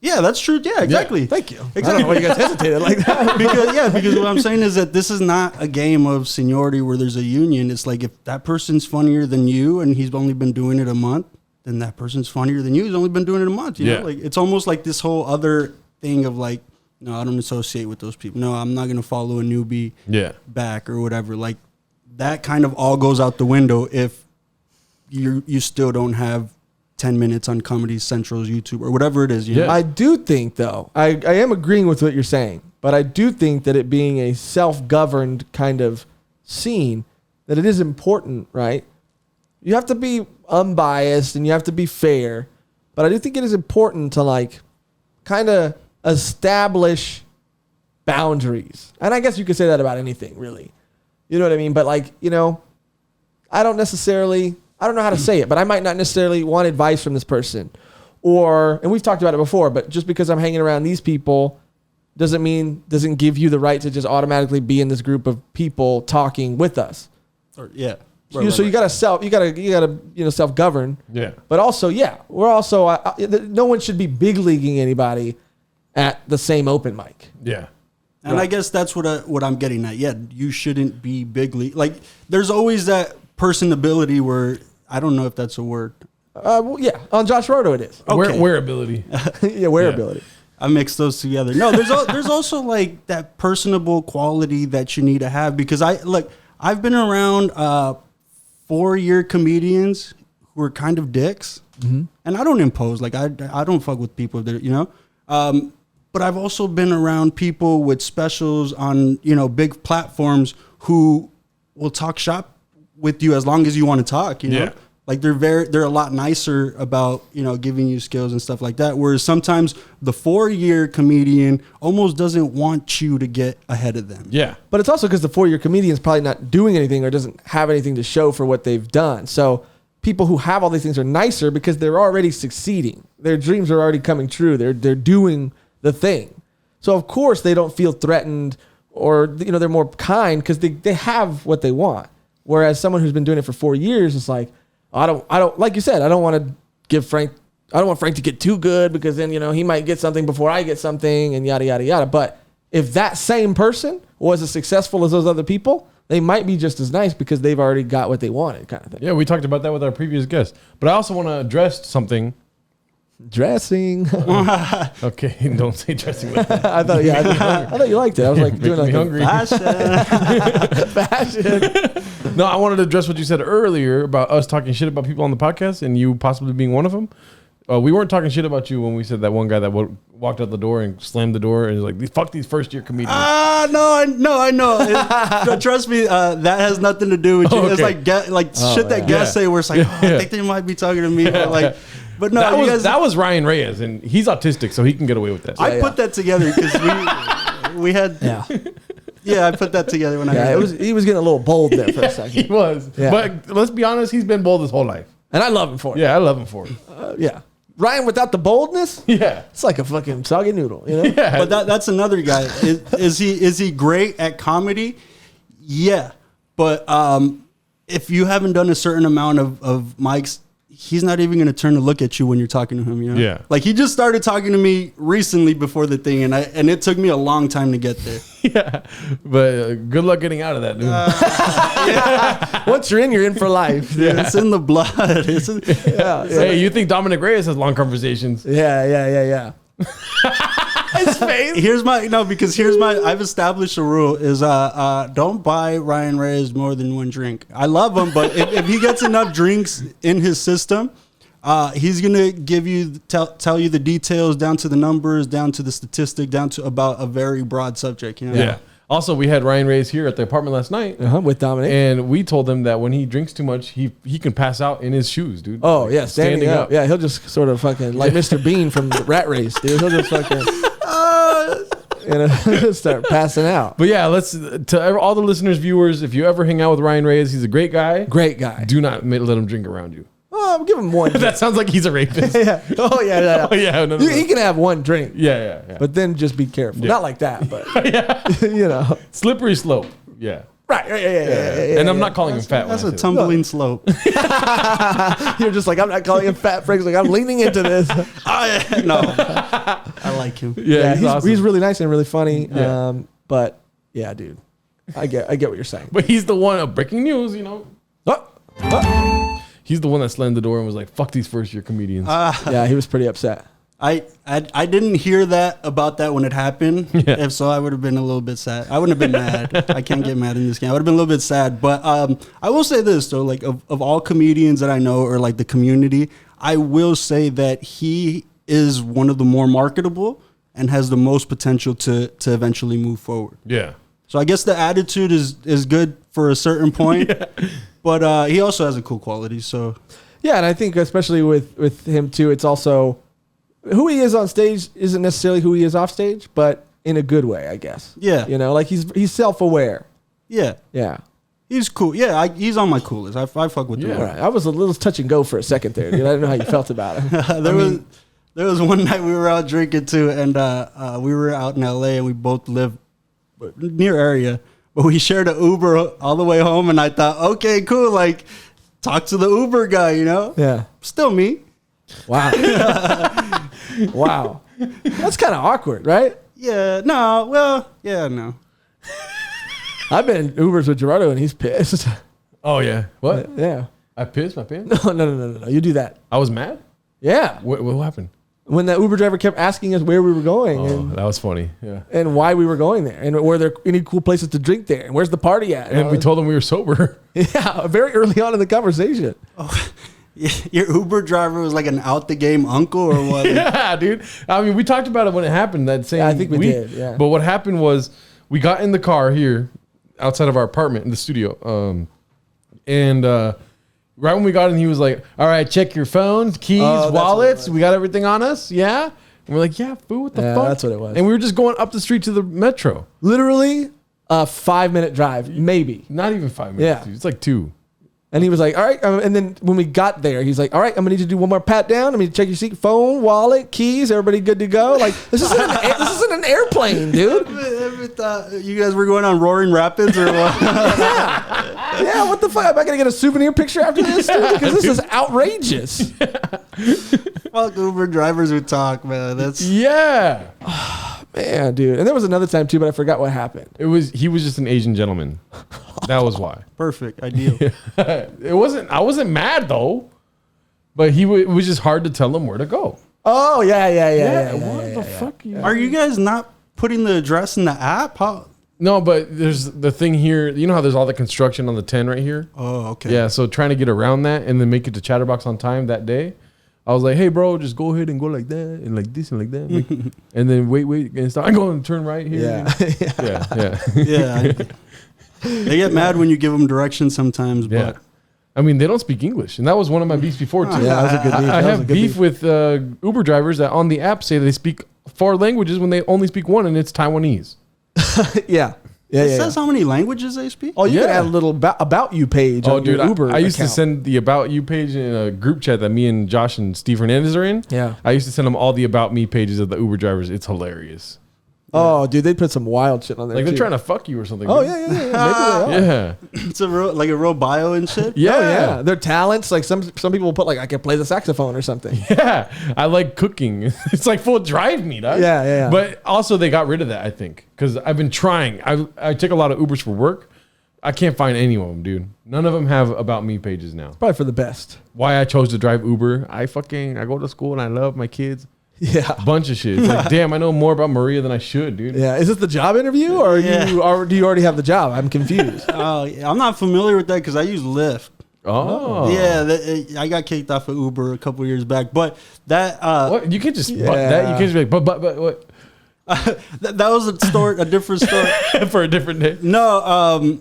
yeah, that's true. Yeah, exactly. Yeah. Thank you. Exactly. I don't know why you guys hesitated like that. because what I'm saying is that this is not a game of seniority where there's a union. It's like if that person's funnier than you and he's only been doing it a month, then that person's funnier than you. He's only been doing it a month. You know, like it's almost like this whole other thing of like, no, I don't associate with those people. No, I'm not going to follow a newbie back or whatever. Like that kind of all goes out the window if you still don't have 10 minutes on Comedy Central's YouTube or whatever it is. You know? I do think, though, I am agreeing with what you're saying, but I do think that it being a self-governed kind of scene, that it is important, right? You have to be unbiased and you have to be fair, but I do think it is important to like kind of establish boundaries. And I guess you could say that about anything, really. You know what I mean? But like, you know, I don't know how to say it, but I might not necessarily want advice from this person. And we've talked about it before, but just because I'm hanging around these people doesn't give you the right to just automatically be in this group of people talking with us. Yeah. So you gotta self-govern. Yeah. But also, we're also, no one should be big leaguing anybody at the same open mic. Yeah. And I guess that's what I'm getting at. Yeah, you shouldn't be bigly. Like, there's always that personability where, I don't know if that's a word. On Joshrardo it is. Okay. Wearability. Yeah, wearability. I mixed those together. No, there's also like that personable quality that you need to have because I've been around 4-year comedians who are kind of dicks, and I don't impose. Like I don't fuck with people that you know. But I've also been around people with specials on, you know, big platforms who will talk shop with you as long as you want to talk, you know? Like they're a lot nicer about, you know, giving you skills and stuff like that. Whereas sometimes the 4-year comedian almost doesn't want you to get ahead of them. Yeah. But it's also because the 4-year comedian's probably not doing anything or doesn't have anything to show for what they've done. So people who have all these things are nicer because they're already succeeding. Their dreams are already coming true. They're doing the thing. So of course they don't feel threatened or, you know, they're more kind because they have what they want. Whereas someone who's been doing it for 4 years is like, I don't like you said, I don't want to give Frank I don't want Frank to get too good because then, he might get something before I get something and yada, yada, yada. But if that same person was as successful as those other people, they might be just as nice because they've already got what they wanted, kind of thing. Yeah, we talked about that with our previous guest. But I also want to address something. Dressing. Okay, don't say dressing like that. I thought you liked it. I was like doing me like hungry. fashion. No, I wanted to address what you said earlier about us talking shit about people on the podcast and you possibly being one of them. We weren't talking shit about you when we said that one guy that walked out the door and slammed the door and was like, "Fuck these first-year comedians." No, I know. Trust me, that has nothing to do with you. Okay. It's like shit that guests say where it's like, I think they might be talking to me. But no, that was Ryan Reyes, and he's autistic, so he can get away with that. I put that together because we had. Yeah, I put that together when I. Yeah, he was getting a little bold there for a second. He was, but let's be honest, he's been bold his whole life, and I love him for it. Yeah, I love him for it. Yeah, Ryan without the boldness. Yeah, it's like a fucking soggy noodle, Yeah, but that's another guy. Is he great at comedy? Yeah, but if you haven't done a certain amount of mics, he's not even going to turn to look at you when you're talking to him, Yeah. Like he just started talking to me recently before the thing, and it took me a long time to get there. Yeah, but good luck getting out of that, dude. Once you're in for life. Yeah. It's in the blood. Hey, you think Dominic Reyes has long conversations? Yeah. His face. I've established a rule is don't buy Ryan Reyes more than one drink. I love him, but if he gets enough drinks in his system, he's gonna give you tell you the details down to the numbers, down to the statistic, down to about a very broad subject. Yeah. Also, we had Ryan Reyes here at the apartment last night with Dominic, and we told him that when he drinks too much, he can pass out in his shoes, dude. Oh yeah, standing up. Yeah, he'll just sort of fucking like Mr. Bean from Rat Race, dude. He'll just fucking start passing out. But yeah, to all the listeners, viewers, if you ever hang out with Ryan Reyes, he's a great guy. Great guy. Do not let him drink around you. Oh, give him one. That sounds like he's a rapist. Yeah. Oh yeah. Oh yeah. No. He can have one drink. Yeah. But then just be careful. Yeah. Not like that, but slippery slope. Yeah. Right. Yeah. And I'm not calling him fat. That's a tumbling slope. You're just like, I'm not calling him fat. Frank's like, I'm leaning into this. No, I like him. Yeah, he's really nice and really funny. Yeah. But yeah, dude, I get what you're saying. But he's the one. Breaking news, He's the one that slammed the door and was like, "Fuck these first-year comedians." Yeah, he was pretty upset. I didn't hear about that when it happened. Yeah. If so, I would have been a little bit sad. I wouldn't have been mad. I can't get mad in this game. I would have been a little bit sad. But I will say this though, like of all comedians that I know or like the community, I will say that he is one of the more marketable and has the most potential to eventually move forward. Yeah. So I guess the attitude is good for a certain point, but he also has a cool quality. So yeah, and I think especially with him too, it's also who he is on stage isn't necessarily who he is off stage, but in a good way, I guess. Yeah, like he's self-aware. Yeah. He's cool. Yeah, he's on my cool list. I fuck with him. All right. I was a little touch and go for a second there, dude. I didn't know how you felt about it. There was one night we were out drinking too, and we were out in LA, and we both live near area, but we shared an Uber all the way home, and I thought, okay, cool, like talk to the Uber guy, Yeah. Still me. Wow. Wow. That's kind of awkward, right? Yeah. No. Well. Yeah. No. I've been in Ubers with Joshrardo, and he's pissed. Oh yeah. What? Yeah. I pissed my pants? No. You do that. I was mad? Yeah. What happened? When the Uber driver kept asking us where we were going. Oh, that was funny. Yeah. And why we were going there. And were there any cool places to drink there? And where's the party at? And we told him we were sober. Yeah. Very early on in the conversation. Oh, your Uber driver was like an out the game uncle or what? Yeah, dude. I mean, we talked about it when it happened that same I think we week. did. Yeah. But what happened was we got in the car here outside of our apartment in the studio. Right when we got in, he was like, "All right, check your phones, keys, wallets. We got everything on us, yeah." And we're like, "Yeah, fool, what the fuck?" That's what it was. And we were just going up the street to the metro. Literally a 5-minute drive, maybe. Not even 5 minutes. Yeah. Dude. It's like 2. And he was like, "All right." And then when we got there, he's like, "All right, I'm gonna need you to do one more pat down. I'm gonna check your seat, phone, wallet, keys. Everybody good to go?" Like this isn't an airplane, dude. Ever thought you guys were going on Roaring Rapids or what? Yeah, what the fuck? Am I gonna get a souvenir picture after this, dude? Because this is outrageous. Fuck Uber drivers who talk, man. That's Yeah. Man, dude. And there was another time too, but I forgot what happened. He was just an Asian gentleman. That was why. perfect, ideal. I wasn't mad though. But it was just hard to tell him where to go. Oh, yeah. What the fuck? Are you guys not putting the address in the app? How? No, but there's the thing here. You know how there's all the construction on the 10 right here? Oh, okay. Yeah, so trying to get around that and then make it to Chatterbox on time that day. I was like, hey, bro, just go ahead and go like that and like this and like that. And then wait, and start. I'm going to turn right here. Yeah. Yeah. They get mad when you give them directions sometimes, Yeah. but I mean, they don't speak English. And that was one of my beefs before, too. Yeah, that was a good beef. I have beef with Uber drivers that on the app say they speak 4 languages when they only speak one, and it's Taiwanese. Yeah. it says how many languages they speak. Oh, you can Yeah. add a little about you page on dude, your Uber I used to account. send the About You page in a group chat that me and Josh and Steve Hernandez are in. Yeah. I used to send them all the About Me pages of the Uber drivers. It's hilarious. Oh, dude, they put some wild shit on there. Like they're too. trying to fuck you or something. Oh, dude. yeah. Maybe they are. Yeah. It's a real bio and shit. Yeah. Oh, yeah. Their talents, like some people will put like I can play the saxophone or something. Yeah. I like cooking. It's like full drive me, dog. Yeah. But also they got rid of that, I think. Because I've been trying. I take a lot of Ubers for work. I can't find any of them, dude. None of them have About Me pages now. Probably for the best. Why I chose to drive Uber. I go to school and I love my kids. Yeah. Bunch of shit. It's like, damn, I know more about Maria than I should, dude. Yeah. Is this the job interview or Yeah. do you already have the job? I'm confused. Oh, I'm not familiar with that because I use Lyft. Oh. Yeah, I got kicked off of Uber a couple years back, but that What? You can't just Yeah. but that. You can't just be like, but what? that was a story, a different story. For a different day. No,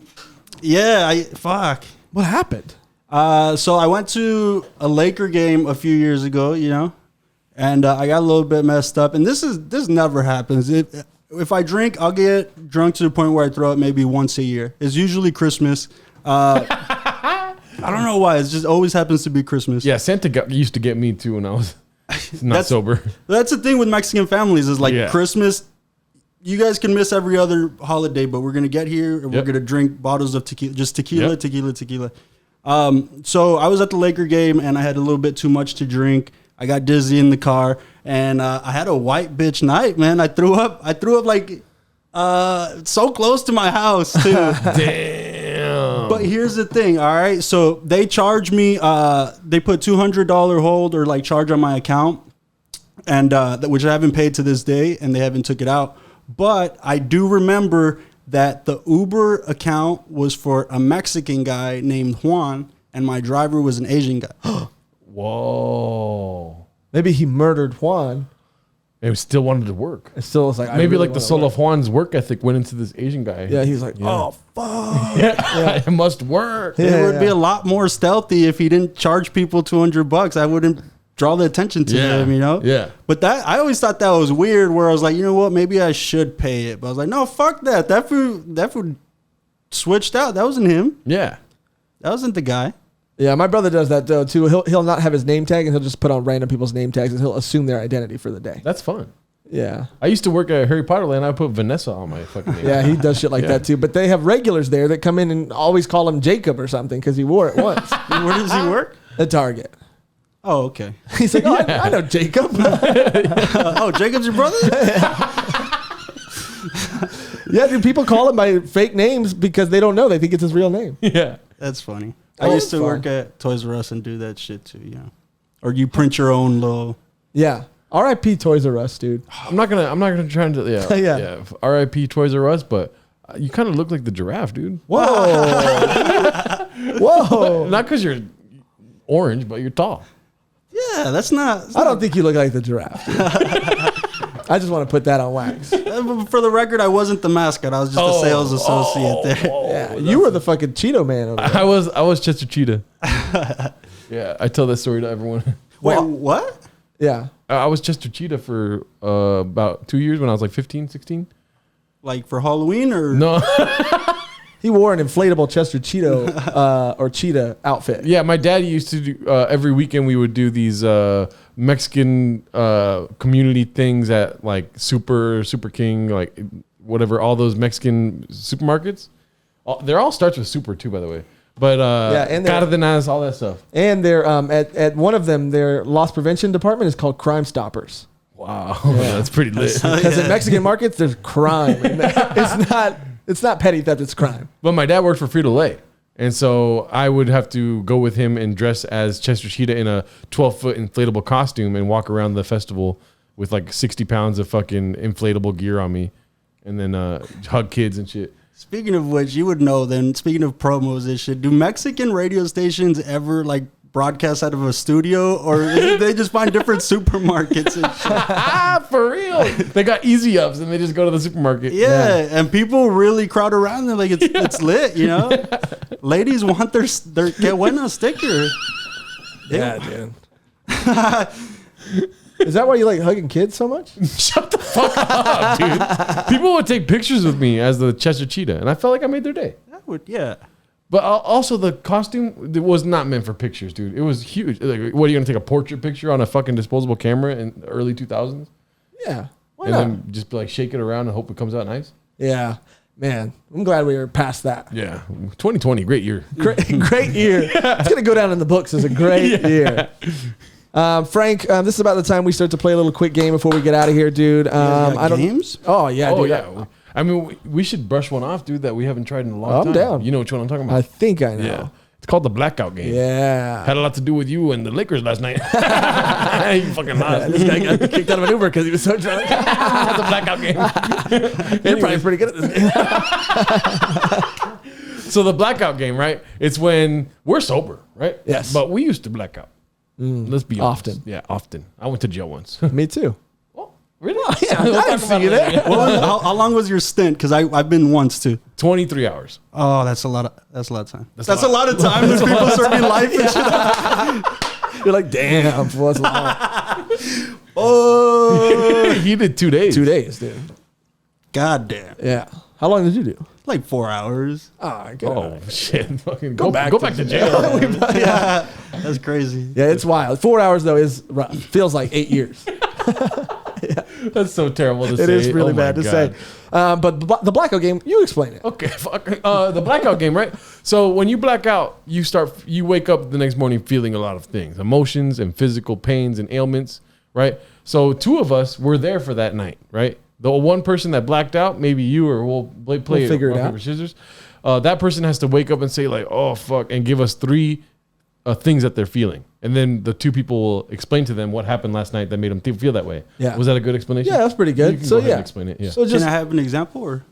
fuck. What happened? So I went to a Laker game a few years ago, and I got a little bit messed up. And this never happens. If I drink, I'll get drunk to the point where I throw up maybe once a year. It's usually Christmas. I don't know why. It just always happens to be Christmas. Yeah, Santa used to get me too when I was not sober. That's the thing with Mexican families is like Yeah. Christmas. You guys can miss every other holiday, but we're gonna get here and we're Yep. gonna drink bottles of tequila, just tequila, Yep. tequila. So I was at the Laker game and I had a little bit too much to drink. I got dizzy in the car and I had a white bitch night, man. I threw up like so close to my house too. Damn. But here's the thing, all right? So they charge me, they put $200 hold or like charge on my account, and which I haven't paid to this day, and they haven't took it out. But I do remember that the Uber account was for a Mexican guy named Juan, and my driver was an Asian guy. Whoa. Maybe he murdered Juan. It still wanted to work. It still was like I Maybe really like the wanna soul work. of Juan's work ethic went into this Asian guy. Yeah, he's like, Yeah. oh fuck. Yeah. It must work. Yeah. It would be a lot more stealthy if he didn't charge people $200. I wouldn't draw the attention to Yeah. him, Yeah. But I always thought that was weird. Where I was like, you know what, maybe I should pay it. But I was like, no, fuck that. That food switched out. That wasn't him. Yeah. That wasn't the guy. Yeah, my brother does that though too. He'll not have his name tag and he'll just put on random people's name tags and he'll assume their identity for the day. That's fun. Yeah. I used to work at Harry Potter Land. I put Vanessa on my fucking name. Yeah, he does shit like Yeah. that too. But they have regulars there that come in and always call him Jacob or something because he wore it once Where does he work? at Target. Oh, okay. He's like, oh, I know Jacob. Oh, Jacob's your brother? Yeah, dude, people call him by fake names because they don't know. They think it's his real name. Yeah. That's funny. Oh, I used to fun. work at Toys R Us and do that shit too, Or you print your own little. Yeah. R.I.P. Toys R Us, dude. I'm not gonna try to Yeah. R.I.P. Toys R Us, but you kind of look like the giraffe, dude. Whoa. Whoa. Not because you're orange, but you're tall. Yeah, that's not. I don't think you look like the giraffe. Dude. I just want to put that on wax. For the record, I wasn't the mascot. I was just a sales associate there. Yeah, you were the fucking Cheeto man over there. I was Chester Cheetah. Yeah, I tell that story to everyone. Wait, what? Yeah. I was Chester Cheetah for about 2 years when I was like 15, 16. Like for Halloween or? No. He wore an inflatable Chester Cheeto or cheetah outfit. Yeah, my dad used to do, every weekend we would do these Mexican community things at like Super King, like whatever, all those Mexican supermarkets. They're all starts with Super too, by the way. But and they're- Cardenas, all that stuff. And they're at one of them, their loss prevention department is called Crime Stoppers. Wow, that's pretty lit. Because in Mexican markets, there's crime. It's not petty theft, it's crime. But my dad worked for Frito-Lay. And so I would have to go with him and dress as Chester Cheetah in a 12-foot inflatable costume and walk around the festival with like 60 pounds of fucking inflatable gear on me and then hug kids and shit. Speaking of which, you would know then, speaking of promos and shit, do Mexican radio stations ever like broadcast out of a studio, or they just find different supermarkets and shit? For real. They got easy ups and they just go to the supermarket. Yeah, and people really crowd around them like it's lit, you know? Ladies want their que buena sticker. Yeah, dude. Is that why you like hugging kids so much? Shut the fuck up, dude. People would take pictures with me as the Chester Cheetah, and I felt like I made their day. That would, yeah. But also the costume was not meant for pictures, dude. It was huge. Like, what, are you going to take a portrait picture on a fucking disposable camera in the early 2000s? Yeah. Why And not? then just like shake it around and hope it comes out nice? Yeah. Man, I'm glad we were past that. Yeah. 2020, great year. Great year. It's going to go down in the books as a great year. Frank, this is about the time we start to play a little quick game before we get out of here, dude. I don't games. Oh, yeah, Oh, dude. yeah. I mean, we should brush one off, dude, that we haven't tried in a long time. I'm down. You know which one I'm talking about? I think I know. Yeah. It's called the blackout game. Yeah. Had a lot to do with you and the Lakers last night. You fucking lost. This guy got kicked out of an Uber because he was so drunk. It's a blackout game. You're probably pretty good at this game. So the blackout game, right? It's when we're sober, right? Yes. But we used to black out. Let's be honest. Often. Yeah, often. I went to jail once. Me too. Oh, really? Yeah, We'll I talk didn't about see you it later. there. How long was your stint? Because I've been once too. 23 hours. Oh, that's a lot of time. That's That's a a lot of time. There's people serving life and shit. You're like, damn, fool, that's long. Oh, He did 2 days. 2 days, dude. god damn. Yeah. How long did you do? Like 4 hours. Oh, shit. Fucking Go back go to back to jail. Yeah, that's crazy. Yeah, it's wild. 4 hours though is rough. Feels like 8 years. That's so terrible to say. It is really Oh my bad to God. say. But the blackout game, you explain it. Okay, fuck. The blackout game, right? So when you black out, you wake up the next morning feeling a lot of things, emotions and physical pains and ailments, right? So two of us were there for that night, right? The one person that blacked out, maybe you, or we'll play figure it rock, out. paper, scissors. That person has to wake up and say like, "Oh fuck," and give us three things that they're feeling, and then the two people will explain to them what happened last night that made them feel that way. Yeah. Was that a good explanation? Yeah, that's pretty good. You can So go ahead yeah, and explain it. Yeah. So Can just I have an example? Or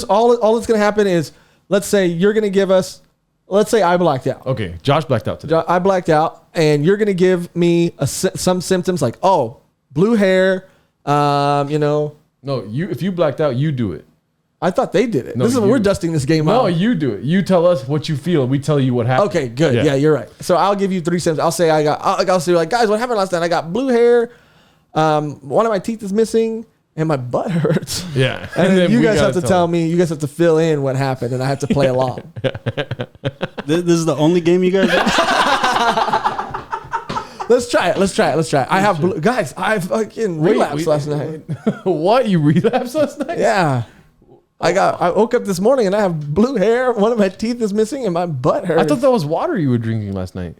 all that's gonna happen is, let's say you're gonna give us, let's say I blacked out. Okay, Josh blacked out today. I blacked out, and you're gonna give me some symptoms like, oh, blue hair, No, if you blacked out, you do it. I thought they did it. No, This is you- we're dusting this game No, out. you do it. You tell us what you feel. We tell you what happened. Okay, good. Yeah, you're right. So I'll give you 3 symptoms. I'll say I'll say like, guys, what happened last night? I got blue hair. One of my teeth is missing, and my butt hurts. Yeah. And then you we guys gotta have to tell me. You guys have to fill in what happened, and I have to play along. this is the only game you guys have? Let's try it. I have guys. I fucking relapsed last night. What? You relapsed last night? Yeah. I woke up this morning and I have blue hair. One of my teeth is missing, and my butt hurts. I thought that was water you were drinking last night.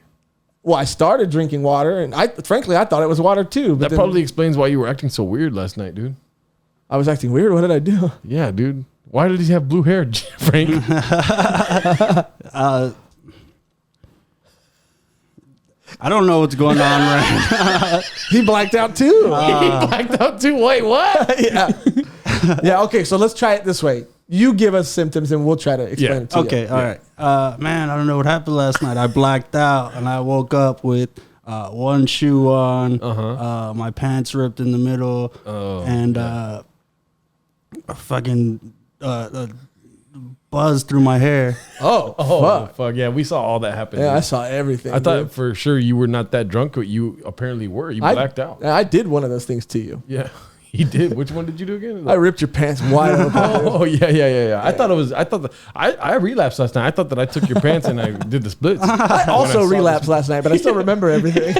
Well, I started drinking water, and frankly I thought it was water too. But That then probably explains why you were acting so weird last night, dude. I was acting weird. What did I do? Yeah, dude. Why did he have blue hair, Frank? I don't know what's going on right now. He blacked out too. He blacked out too. Wait, what? Yeah. Yeah. Okay. So let's try it this way. You give us symptoms, and we'll try to explain it to you. Okay, all right. Man, I don't know what happened last night. I blacked out, and I woke up with one shoe on, my pants ripped in the middle, and a fucking buzz through my hair. Oh, fuck. Yeah, we saw all that happen. Yeah, dude. I saw everything. I thought dude. for sure you were not that drunk, but you apparently were. You blacked out. I did one of those things to you. Yeah, he did. Which one did you do again? I ripped your pants wide open. Oh yeah. I thought it was. I thought I relapsed last night. I thought that I took your pants and I did the splits. I also relapsed last night, but I still remember everything.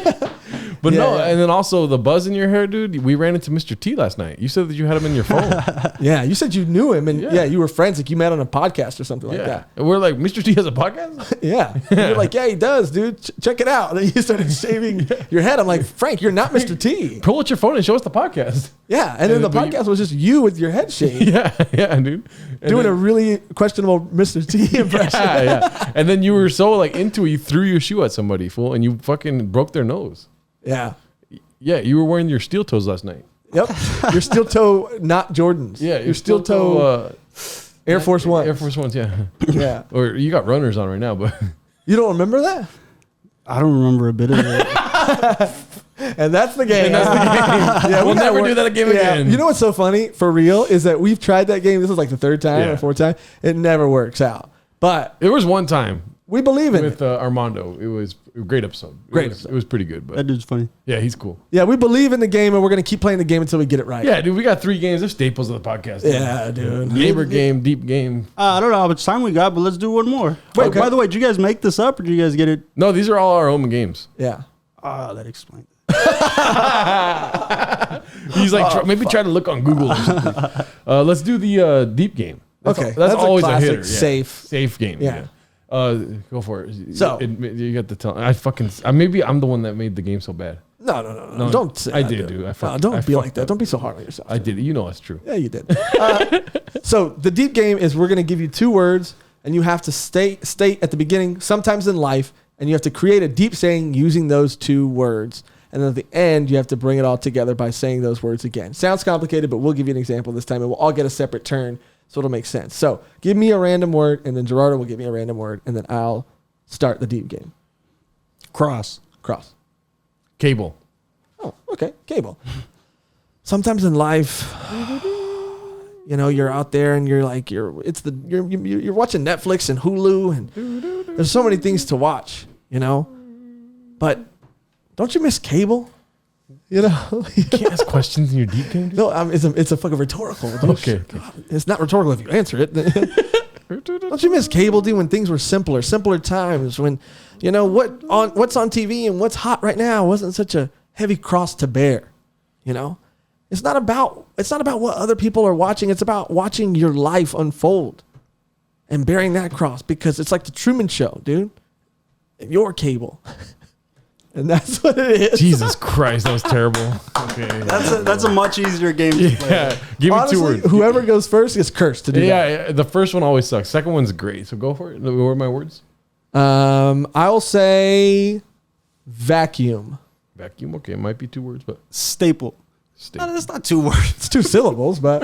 But no, Yeah. and then also the buzz in your hair, dude. We ran into Mr. T last night. You said that you had him in your phone. Yeah, you said you knew him, and Yeah. yeah, you were friends. Like you met on a podcast or something like that. And we're like, Mr. T has a podcast? Yeah, and you're like, yeah, he does, dude. Check it out. And then you started shaving your head. I'm like, Frank, you're not Mr. T. Pull out your phone and show us the podcast. Yeah, and then the but you- podcast was just you with your head shaved, Yeah, dude. And doing then- a really questionable Mr. T impression. yeah. And then you were so like into it, you threw your shoe at somebody, fool, and you fucking broke their nose. Yeah. Yeah, you were wearing your steel toes last night. Yep. Your steel toe, not Jordans. Yeah, your steel toe, Air Force One. Air Force Ones, yeah. Yeah. Or you got runners on right now, but You don't remember that? I don't remember a bit of it. And that's the game. yeah, we'll never do that game again. You know what's so funny for real is that we've tried that game. This is like the third time or fourth time. It never works out. But There was one time we believe in with it. Armando. It was a great episode. It was pretty good, That but dude's funny. yeah, he's cool. Yeah, we believe in the game, and we're going to keep playing the game until we get it right. Yeah, dude, we got 3 games. They're staples of the podcast. Yeah, dude. Neighbor game, deep game. I don't know how much time we got, but let's do one more. Wait, Okay. by the way, did you guys make this up or did you guys get it? No, these are all our own games. Yeah. That explains it. He's like, maybe try to look on Google or something. Let's do the deep game. Okay. That's That's a always a classic, hitter. Yeah. safe. game. Yeah. Go for it. So- you got to tell. Maybe I'm the one that made the game so bad. No. Don't say I that, did, dude. don't be like fucked that. up. Don't be so hard on yourself. I did. You know that's true. Yeah, you did. So the deep game is we're going to give you 2 words, and you have to state at the beginning, sometimes in life, and you have to create a deep saying using those 2 words. And then at the end, you have to bring it all together by saying those words again. Sounds complicated, but we'll give you an example this time, and we'll all get a separate turn, so it'll make sense. So give me a random word, and then Gerardo will give me a random word, and then I'll start the deep game. Cross. Cross. Cable. Oh, okay. Cable. Sometimes in life, you know, you're out there and you're like, you're watching Netflix and Hulu, and there's so many things to watch, you know, but don't you miss cable? You know, You can't ask questions in your deep game. Dude? no, it's a fucking rrhetorical. Okay. It's not rhetorical if you answer it. Don't you miss cable, dude? When things were simpler times, when you know what's on TV and what's hot right now wasn't such a heavy cross to bear. You know, it's not about what other people are watching. It's about watching your life unfold and bearing that cross, because it's like the Truman Show, dude. Your cable, and that's what it is. Jesus Christ, that was terrible. Okay. That's a much easier game to play. Yeah. Give me Honestly, 2 words. whoever goes first is cursed to do that. Yeah, the first one always sucks. Second one's great. So go for it. What are my words? I'll say vacuum. Vacuum. Okay, it might be 2 words, but Staple. staple. No, that's not 2 words. It's 2 syllables, but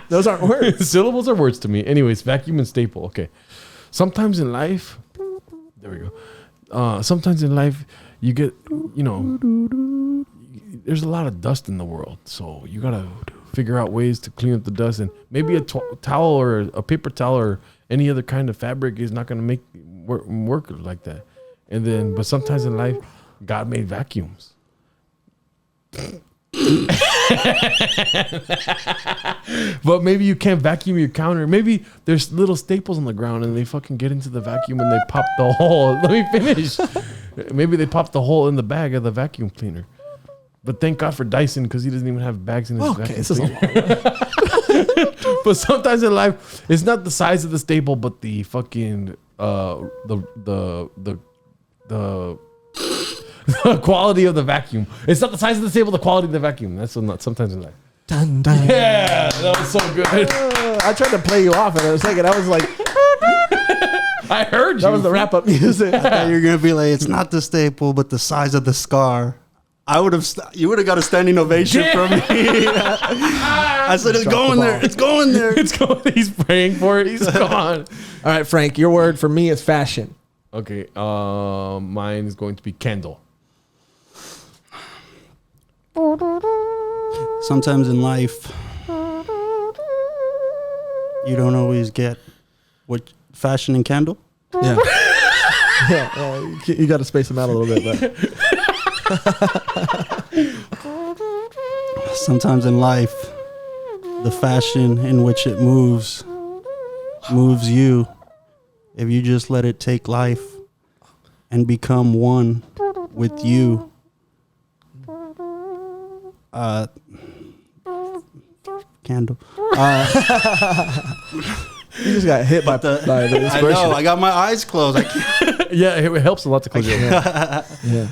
those aren't words. Syllables are words to me. Anyways, vacuum and staple. Okay. Sometimes in life, there we go. Sometimes in life, you get, there's a lot of dust in the world. So you got to figure out ways to clean up the dust. And maybe a towel or a paper towel or any other kind of fabric is not going to make work like that. But sometimes in life, God made vacuums. But maybe you can't vacuum your counter. Maybe there's little staples on the ground and they fucking get into the vacuum and they pop the hole. Let me finish. Maybe they pop the hole in the bag of the vacuum cleaner. But thank God for Dyson, because he doesn't even have bags in his Okay, vacuum this is a cleaner. long one. But sometimes in life, it's not the size of the staple, but the fucking the quality of the vacuum. It's not the size of the staple, the quality of the vacuum. That's not sometimes in life. Dun, dun. Yeah, that was so good. I tried to play you off, and I was thinking, I was like, I heard you. that was the wrap up music. You're gonna be like, it's not the staple, but the size of the scar. You would have got a standing ovation from me. I said, it's Drop the going there. ball. It's going there. It's going. He's praying for it. He's gone. All right, Frank, your word for me is fashion. Okay. Mine is going to be candle. Sometimes in life, you don't always get what fashion and candle. Yeah. You got to space them out a little bit, but Sometimes in life, the fashion in which it moves you. If you just let it take life and become one with you, Candle. You just got hit by the I inspiration. know. I got my eyes closed. I can't. Yeah, it helps a lot to close your eyes. Yeah.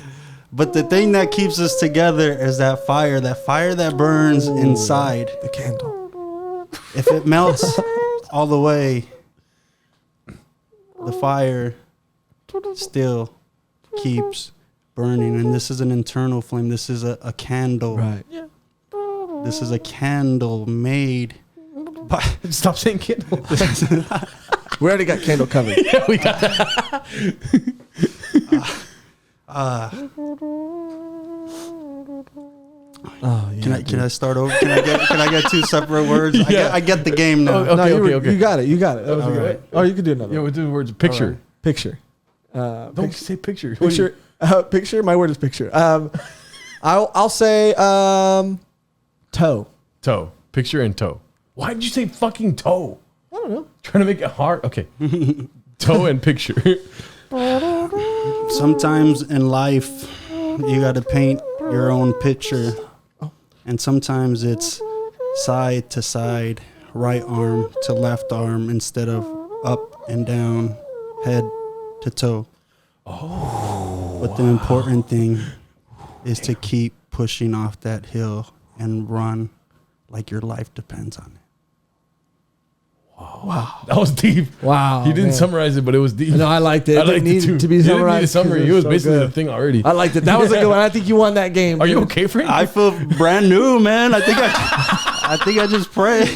But the thing that keeps us together is that fire that burns inside. The candle. If it melts all the way, the fire still keeps burning. And this is an internal flame. This is a candle. Right. This is a candle made by. Stop saying candle. We already got candle covered. Yeah, we got that. Oh, yeah. Can I start over? Can I get two separate words? Yeah. I get the game now. Oh, okay. You got it. You got it. That was good, right? Oh, you can do another. Yeah, one. we'll do the words picture. All right. Picture. Don't say picture. Picture. Picture. My word is picture. I'll say toe. Toe. Picture and toe. Why did you say fucking toe? I don't know. Trying to make it hard. Okay. Toe and picture. Sometimes in life, you got to paint your own picture. And sometimes it's side to side, right arm to left arm instead of up and down, head to toe. But the important thing is to keep pushing off that hill and run like your life depends on it. Wow. That was deep. Wow. You didn't man. summarize it, but it was deep. No, I liked it. I It liked didn't it need too. to be You didn't summarized. need a summary. 'cause It was so basically good. the thing already. I liked it. That was a good one. I think you won that game. Are you dude. okay, Frank? I feel brand new, man. I think I just pray.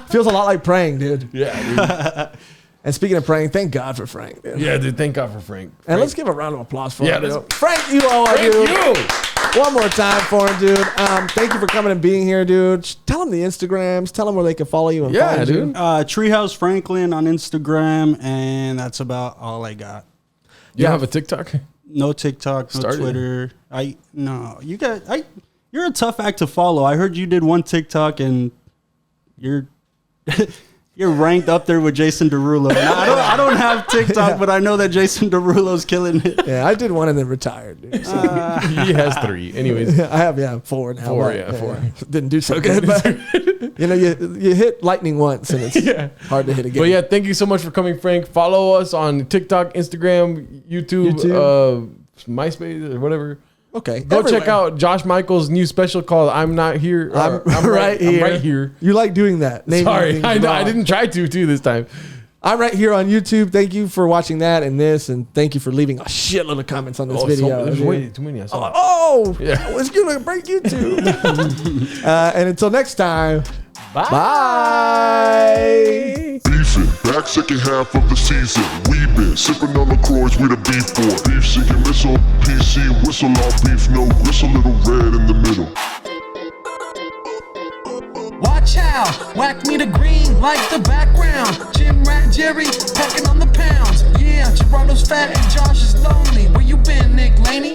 Feels a lot like praying, dude. Yeah, dude. And speaking of praying, thank God for Frank, dude. Yeah, dude. Thank God for Frank. And let's give a round of applause for him. let's- Dude. Frank Ulloa, Thank dude. you. One more time for him, dude. Thank you for coming and being here, dude. Tell them the Instagrams. Tell them where they can follow you and Yeah, find you. dude. Treehouse Franklin on Instagram, and that's about all I got. You have a TikTok? No TikTok, no Started. Twitter. You're a tough act to follow. I heard you did one TikTok and you're you're ranked up there with Jason Derulo. And I don't have TikTok, but I know that Jason Derulo's killing it. Yeah, I did one and then retired, dude. So. He has 3. Anyways. I have 4 now. 4, but, yeah, 4. Didn't do so good, but you know, you hit lightning once and it's hard to hit again. But yeah, thank you so much for coming, Frank. Follow us on TikTok, Instagram, YouTube, MySpace, or whatever. Okay. Go everywhere. check out Josh Michael's new special called "I'm Not Here." I'm right here. I'm right here. You like doing that. Naming Sorry, things I know, I wrong. didn't try to too this time. I'm right here on YouTube. Thank you for watching that and this, and thank you for leaving a shitload of comments on this video. There's dude. way too many. I saw it. Oh, Yeah. it's gonna break YouTube. And until next time, Bye. bye. Beefing, back second half of the season. We been sipping on the Croix with a beef boy. Beef seeking missile, PC whistle all beef, no gristle, little red in the middle. Watch out, whack me the green like the background. Jim Rat Jerry packing on the pounds. Yeah, Joshrardo's fat and Josh is lonely. Where you been, Nick Laney?